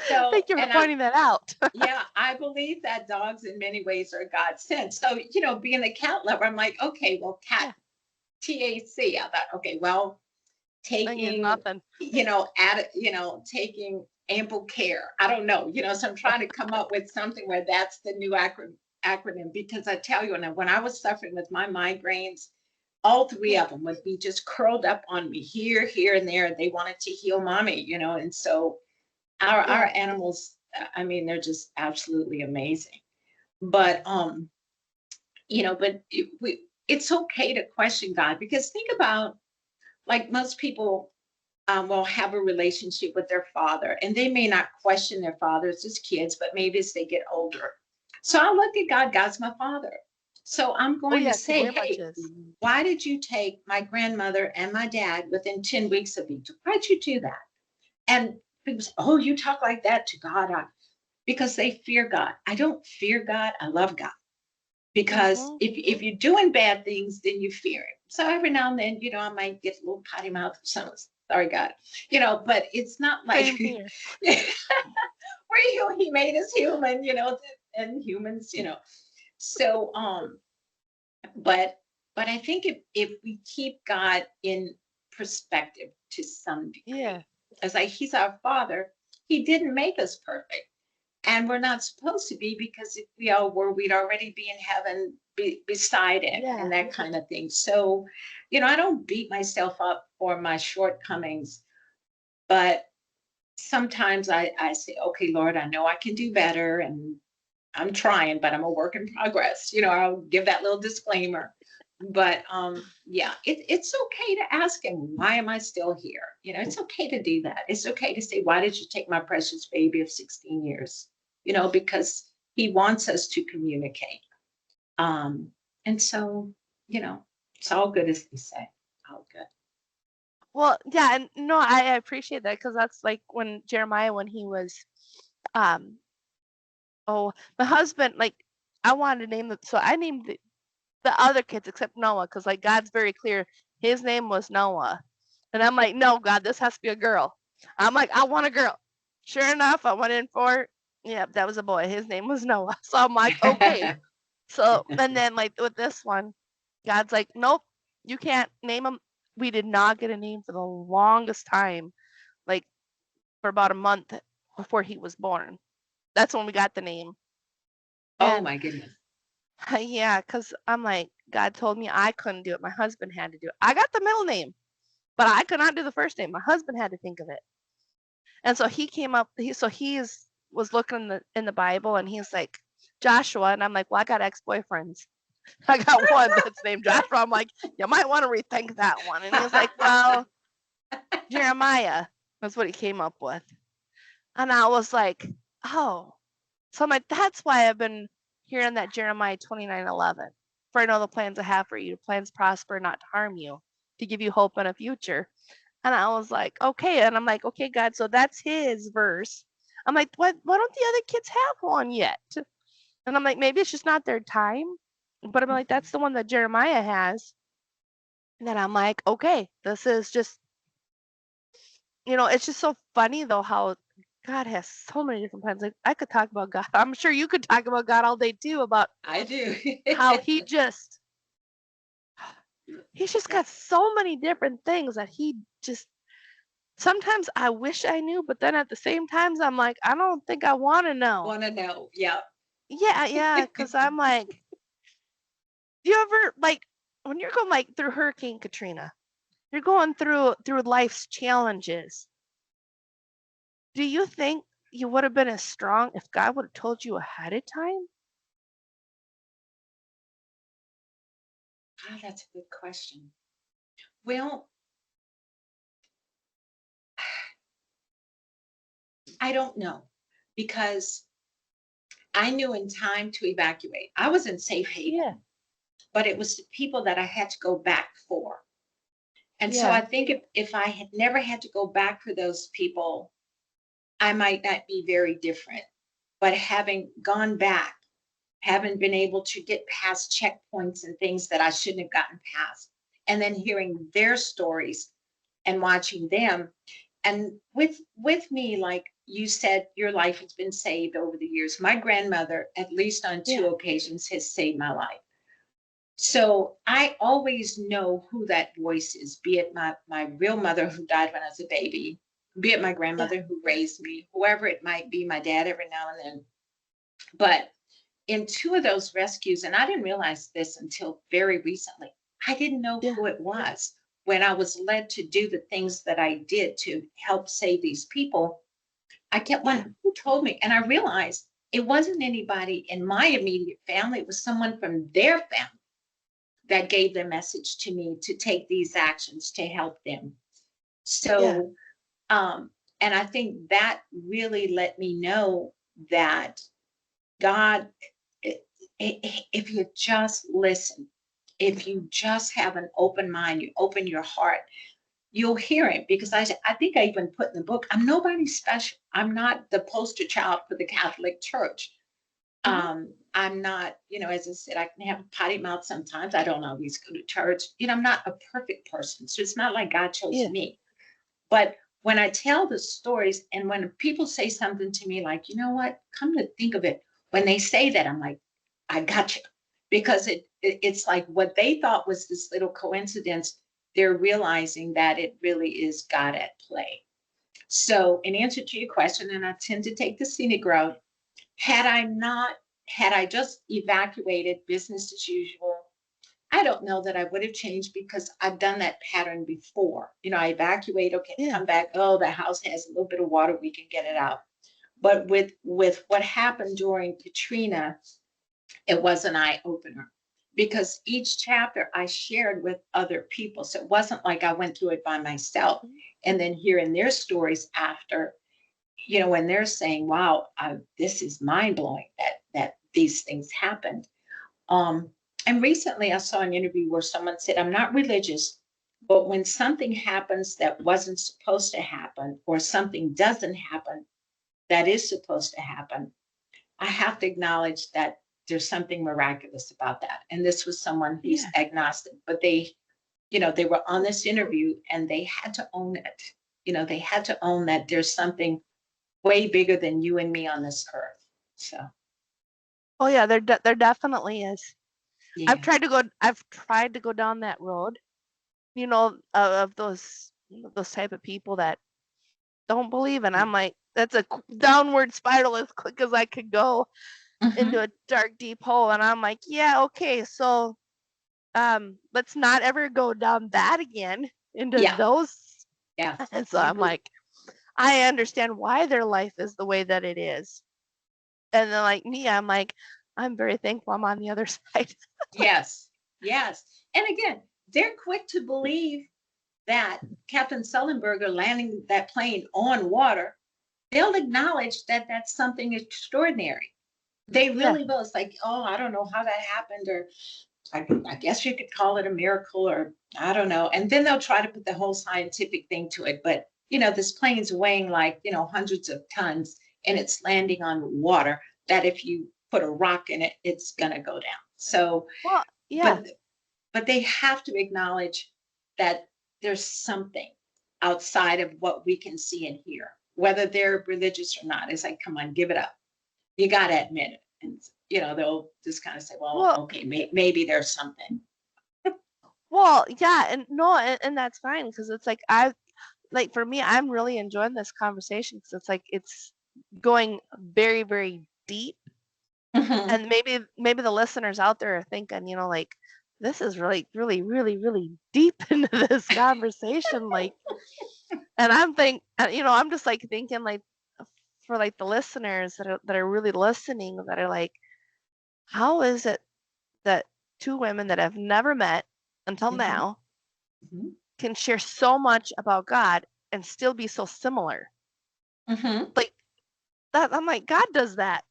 So, Thank you for and pointing that out. yeah, I believe that dogs in many ways are God sent. So, being a cat lover, I'm like, okay, well, cat, Yeah, TAC. I thought, okay, well, thinking taking, nothing. taking ample care. I don't know, so I'm trying to come up with something where that's the new acronym, because I tell you, when I was suffering with my migraines, all three Yeah, of them would be just curled up on me here, here, and there. They wanted to heal mommy, and so our yeah, animals, I mean, they're just absolutely amazing. But it's okay to question God, because think about, like, most people will have a relationship with their father, and they may not question their fathers as kids, but maybe as they get older. So I look at God. God's my father. So I'm oh, going to yes, he say, very much hey, is. why did you take my grandmother and my dad within 10 weeks of each? Why'd you do that? And people say, oh, you talk like that to God. Because they fear God. I don't fear God. I love God. Because Mm-hmm. if you're doing bad things, then you fear him. So every now and then, I might get a little potty mouth or something. Sorry, God. But it's not like Same here. he made us human, and humans, So but I think if we keep God in perspective to some Yeah, degree, as like he's our father, he didn't make us perfect. And we're not supposed to be, because if we all were, we'd already be in heaven beside him yeah, and that kind of thing. So, I don't beat myself up for my shortcomings, but sometimes I say, okay, Lord, I know I can do better, and I'm trying, but I'm a work in progress. I'll give that little disclaimer. But yeah, it's okay to ask him, why am I still here? You know, it's okay to do that. It's okay to say, why did you take my precious baby of 16 years? You know, because he wants us to communicate. Um, and so, you know, it's all good, as they say. All good. Well, yeah, and no, I appreciate that because that's like when Jeremiah, when he was, um, oh, my husband, like, I wanted to name the, so I named the other kids except Noah because like God's very clear, his name was Noah, and I'm like, no, God, this has to be a girl. I'm like, I want a girl. Sure enough, I went in for, yeah, that was a boy. His name was Noah. So I'm like, okay. So and then like with this one, God's like, nope, you can't name him. We did not get a name for the longest time, like for about a month before he was born. That's when we got the name. Oh And my goodness. yeah, because I'm like, God told me I couldn't do it. My husband had to do it. I got the middle name, but I could not do the first name. My husband had to think of it. And so he came up, was looking in the Bible and he's like, Joshua. And I'm like, well, I got ex-boyfriends. I got one that's named Joshua. I'm like, you might want to rethink that one. And he's like, well, Jeremiah. That's what he came up with. And I was like, oh. So I'm like, that's why I've been hearing that Jeremiah 29:11. For I know the plans I have for you, plans prosper, not to harm you, to give you hope and a future. And I was like, okay. And I'm like, okay, God, so that's his verse. I'm like, why don't the other kids have one yet? And I'm like, maybe it's just not their time. But I'm like, that's the one that Jeremiah has. And then I'm like, okay, this is just, it's just so funny though how God has so many different plans. Like I could talk about God. I'm sure you could talk about God all day too, about I do. how he's just Yeah. got so many different things that he just sometimes I wish I knew, but then at the same times I'm like, I don't think I want to know. Want to know. Yeah. Yeah, because I'm like, do you ever like when you're going like through Hurricane Katrina, you're going through life's challenges. Do you think you would have been as strong if God would have told you ahead of time? Ah, that's a good question. Well, I don't know because I knew in time to evacuate. I was in safe Yeah, haven, but it was the people that I had to go back for. And so I yeah, think if I had never had to go back for those people, I might not be very different. But having gone back, having been able to get past checkpoints and things that I shouldn't have gotten past, and then hearing their stories and watching them, and with me, like you said, your life has been saved over the years. My grandmother, at least on two yeah, occasions, has saved my life. So I always know who that voice is, be it my real mother who died when I was a baby, be it my yeah, grandmother who raised me, whoever it might be, my dad every now and then. But in two of those rescues, and I didn't realize this until very recently, I didn't know yeah, who it was. When I was led to do the things that I did to help save these people, I kept yeah, wondering who told me. And I realized it wasn't anybody in my immediate family, it was someone from their family that gave the message to me to take these actions to help them. yeah, So, um, and I think that really let me know that God, if you just listen, if you just have an open mind, you open your heart, you'll hear it. Because I think I even put in the book, I'm nobody special. I'm not the poster child for the Catholic Church. hmm, I'm not, as I said, I can have a potty mouth sometimes. I don't always go to church. I'm not a perfect person. So it's not like God chose yeah, me. But when I tell the stories and when people say something to me like, you know what, come to think of it, when they say that, I'm like, I got you. Because it's like what they thought was this little coincidence, they're realizing that it really is God at play. So, in answer to your question, and I tend to take the scenic route, had I not, had I just evacuated business as usual, I don't know that I would have changed because I've done that pattern before. I evacuate, okay, yeah, come back. Oh, the house has a little bit of water, we can get it out. But with what happened during Katrina, it was an eye opener. because each chapter I shared with other people. So it wasn't like I went through it by myself and then hearing their stories after, when they're saying, wow, this is mind blowing that these things happened. Um, and recently I saw an interview where someone said, I'm not religious, but when something happens that wasn't supposed to happen, or something doesn't happen that is supposed to happen, I have to acknowledge that there's something miraculous about that. And this was someone who's Yeah. agnostic, but they were on this interview and they had to own it. They had to own that there's something way bigger than you and me on this earth. So, Oh yeah, there definitely is. I've yeah. tried to go down that road, of those type of people that don't believe, and I'm like, that's a downward spiral as quick as I could go Hmm. into a dark, deep hole. And I'm like, yeah, okay, so let's not ever go down that again into Yeah. those. Yeah. And so I I'm agree. like, I understand why their life is the way that it is. And then like me, I'm like, I'm very thankful I'm on the other side. Yes. Yes. And again, they're quick to believe that Captain Sullenberger landing that plane on water, they'll acknowledge that that's something extraordinary. They Yeah. really will. It's like, oh, I don't know how that happened, or I guess you could call it a miracle, or I don't know. And then they'll try to put the whole scientific thing to it. But, this plane's weighing like, hundreds of tons and it's landing on water that if you put a rock in it, it's going to go down. So, Well, yeah. but they have to acknowledge that there's something outside of what we can see and hear, whether they're religious or not. It's like, come on, give it up. You got to admit it. And, they'll just kind of say, well, Well, okay, maybe there's something. well, yeah, and no, and that's fine because it's like like for me, I'm really enjoying this conversation because it's like it's going very, very deep. Hmm. And maybe the listeners out there are thinking, like this is really, really, really, really deep into this conversation. Like, and I'm just like thinking like for like the listeners that are really listening that are like, how is it that two women that have never met until Hmm. now Hmm. can share so much about God and still be so similar? Hmm. Like that, I'm like, God does that.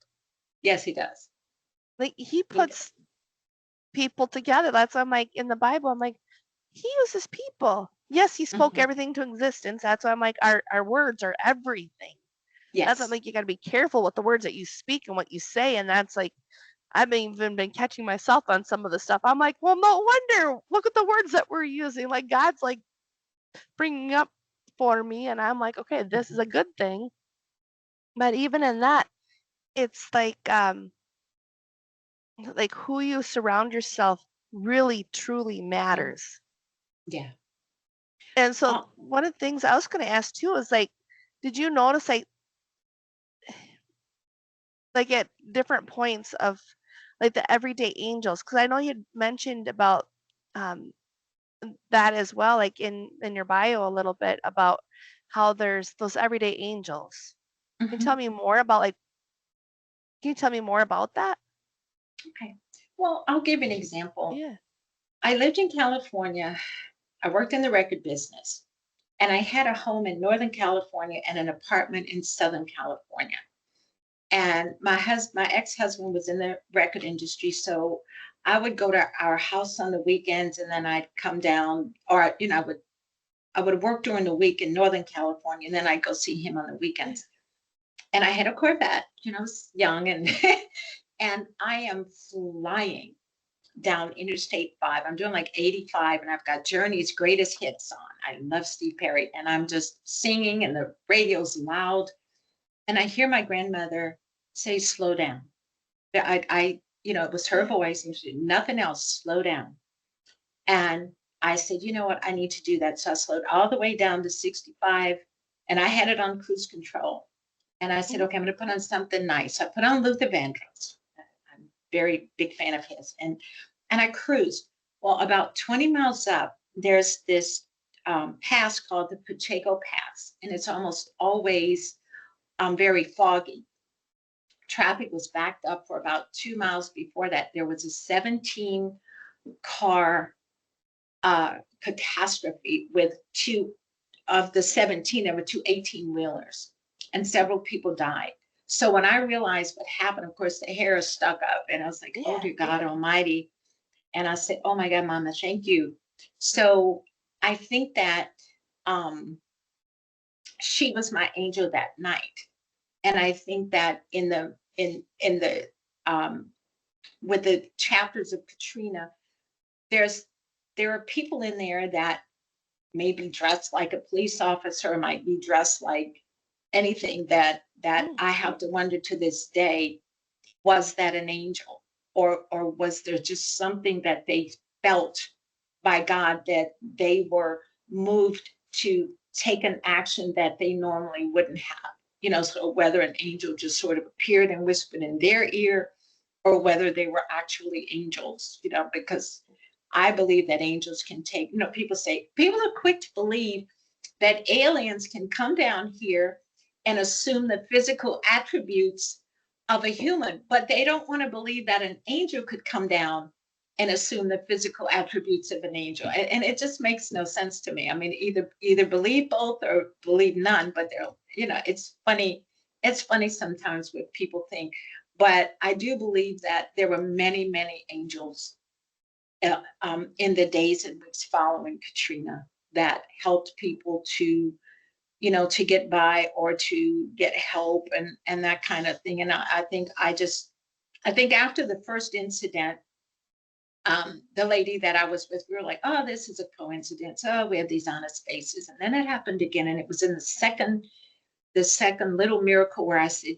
Yes, he does. Like he He does. puts people together. That's why I'm like in the Bible, I'm like, he uses people. Yes, he spoke Hmm. everything to existence. That's why I'm like, our words are everything. That's why I'm Yes. like, you got to be careful with the words that you speak and what you say. And that's like, I've even been catching myself on some of the stuff. I'm like, well, no wonder. Look at the words that we're using. Like God's like bringing up for me, and I'm like, okay, this is Hmm. a good thing. But even in that, it's like who you surround yourself really truly Yeah. matters. Yeah. And so Oh, one of the things I was going to ask too is like, did you notice like at different points of like the everyday angels? Because I know you mentioned about um, that as well, like in your bio a little bit about how there's those everyday angels. Can you tell mhm. me more about like? Can you tell me more about that? Okay. Well, I'll give an example. Yeah. I lived in California. I worked in the record business, and I had a home in Northern California and an apartment in Southern California. And my ex-husband was in the record industry, so I would go to our house on the weekends, and then I'd come down, or I would work during the week in Northern California, and then I'd go see him on the Yeah. weekends. And I had a Corvette, I was young, and and I am flying down Interstate 5. I'm doing like 85, and I've got Journey's greatest hits on. I love Steve Perry, and I'm just singing, and the radio's loud. And I hear my grandmother say, slow down. It was her Yeah. voice, and she did nothing else, slow down. And I said, you know what, I need to do that. So I slowed all the way down to 65, and I had it on cruise control. And I said, Mhm. okay, I'm going to put on something nice. So I put on Luther Vandross. I'm a very big fan of his. And I cruised. Well, about 20 miles up, there's this pass called the Pacheco Pass, and it's almost always very foggy. Traffic was backed up for about 2 miles before that. There was a 17 car catastrophe with two of the 17, there were two 18-wheelers, and several people died. So when I realized what happened, of course, the hair stuck up, and I was like, oh, Yeah. dear God Almighty. And I said, oh my God, Mama, thank you. So I think that she was my angel that night. And I think that in the with the chapters of Katrina, there are people in there that may be dressed like a police officer, might be dressed like anything that I have to wonder to this day, was that an angel? Or was there just something that they felt by God that they were moved to take an action that they normally wouldn't have? So whether an angel just sort of appeared and whispered in their ear, or whether they were actually angels, because I believe that angels can take, people are quick to believe that aliens can come down here and assume the physical attributes of a human, but they don't want to believe that an angel could come down and assume the physical attributes of an angel. And it just makes no sense to me. I mean, either believe both or believe none, but it's funny. It's funny sometimes what people think, but I do believe that there were many, many angels in the days and weeks following Katrina that helped people to get by or to get help and that kind of thing. And I think after the first incident, the lady that I was with, we were like, oh, this is a coincidence. Oh, we have these honest faces. And then it happened again. And it was in the second little miracle where I said,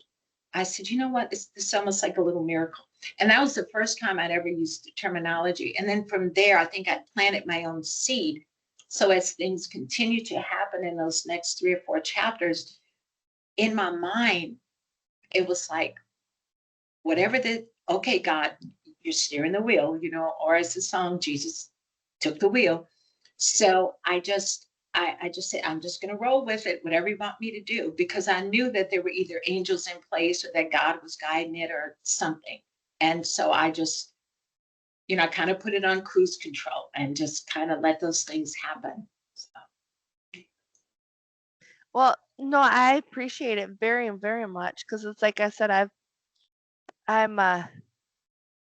you know what? It's almost like a little miracle. And that was the first time I'd ever used the terminology. And then from there, I think I planted my own seed. So as things continue to happen in those next 3 or 4 chapters, in my mind, it was like, okay, God, you're steering the wheel, or as the song, Jesus took the wheel. So I just said, I'm just going to roll with it, whatever you want me to do, because I knew that there were either angels in place or that God was guiding it or something. And so I just, I kind of put it on cruise control and just kind of let those things happen. So, Well, no, I appreciate it very, very much because it's like I said, I'm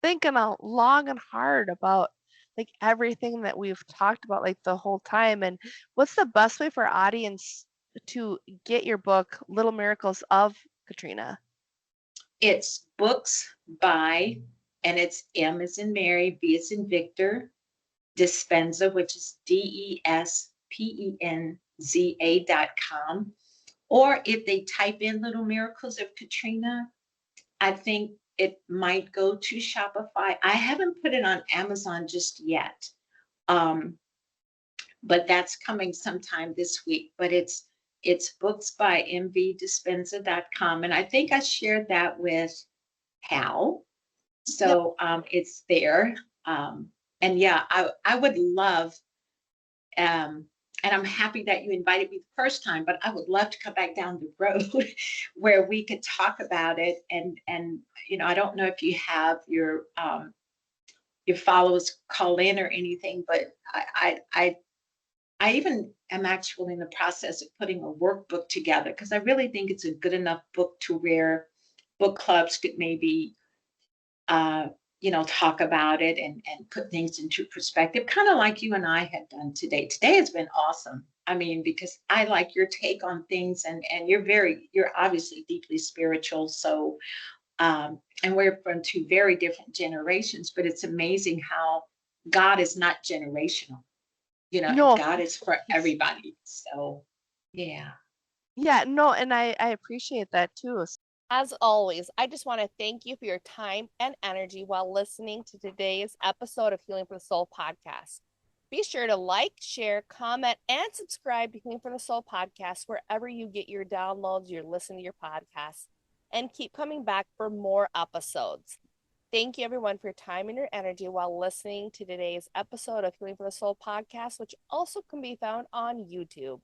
thinking out long and hard about like everything that we've talked about like the whole time. And what's the best way for our audience to get your book, Little Miracles of Katrina? it's books by, and it's M as in Mary, V as in Victor, Despenza, which is DESPENZA.com. Or if they type in Little Miracles of Katrina, I think it might go to Shopify. I haven't put it on Amazon just yet, but that's coming sometime this week. But it's books by mvdespenza.com. And I think I shared that with Hal. So it's there. And yeah, I would love, and I'm happy that you invited me the first time, but I would love to come back down the road where we could talk about it. And I don't know if you have your followers call in or anything, but I even am actually in the process of putting a workbook together because I really think it's a good enough book to where book clubs could maybe talk about it and put things into perspective, kind of like you and I have done today. Today has been awesome. I mean, because I like your take on things and you're obviously deeply spiritual. So, and we're from two very different generations, but it's amazing how God is not generational. No, God is for everybody. So, yeah. yeah, no, and I appreciate that too. As always, I just want to thank you for your time and energy while listening to today's episode of Healing for the Soul podcast. Be sure to like, share, comment, and subscribe to Healing for the Soul podcast wherever you get your downloads, you're listening to your podcasts, and keep coming back for more episodes. Thank you, everyone, for your time and your energy while listening to today's episode of Healing for the Soul podcast, which also can be found on YouTube.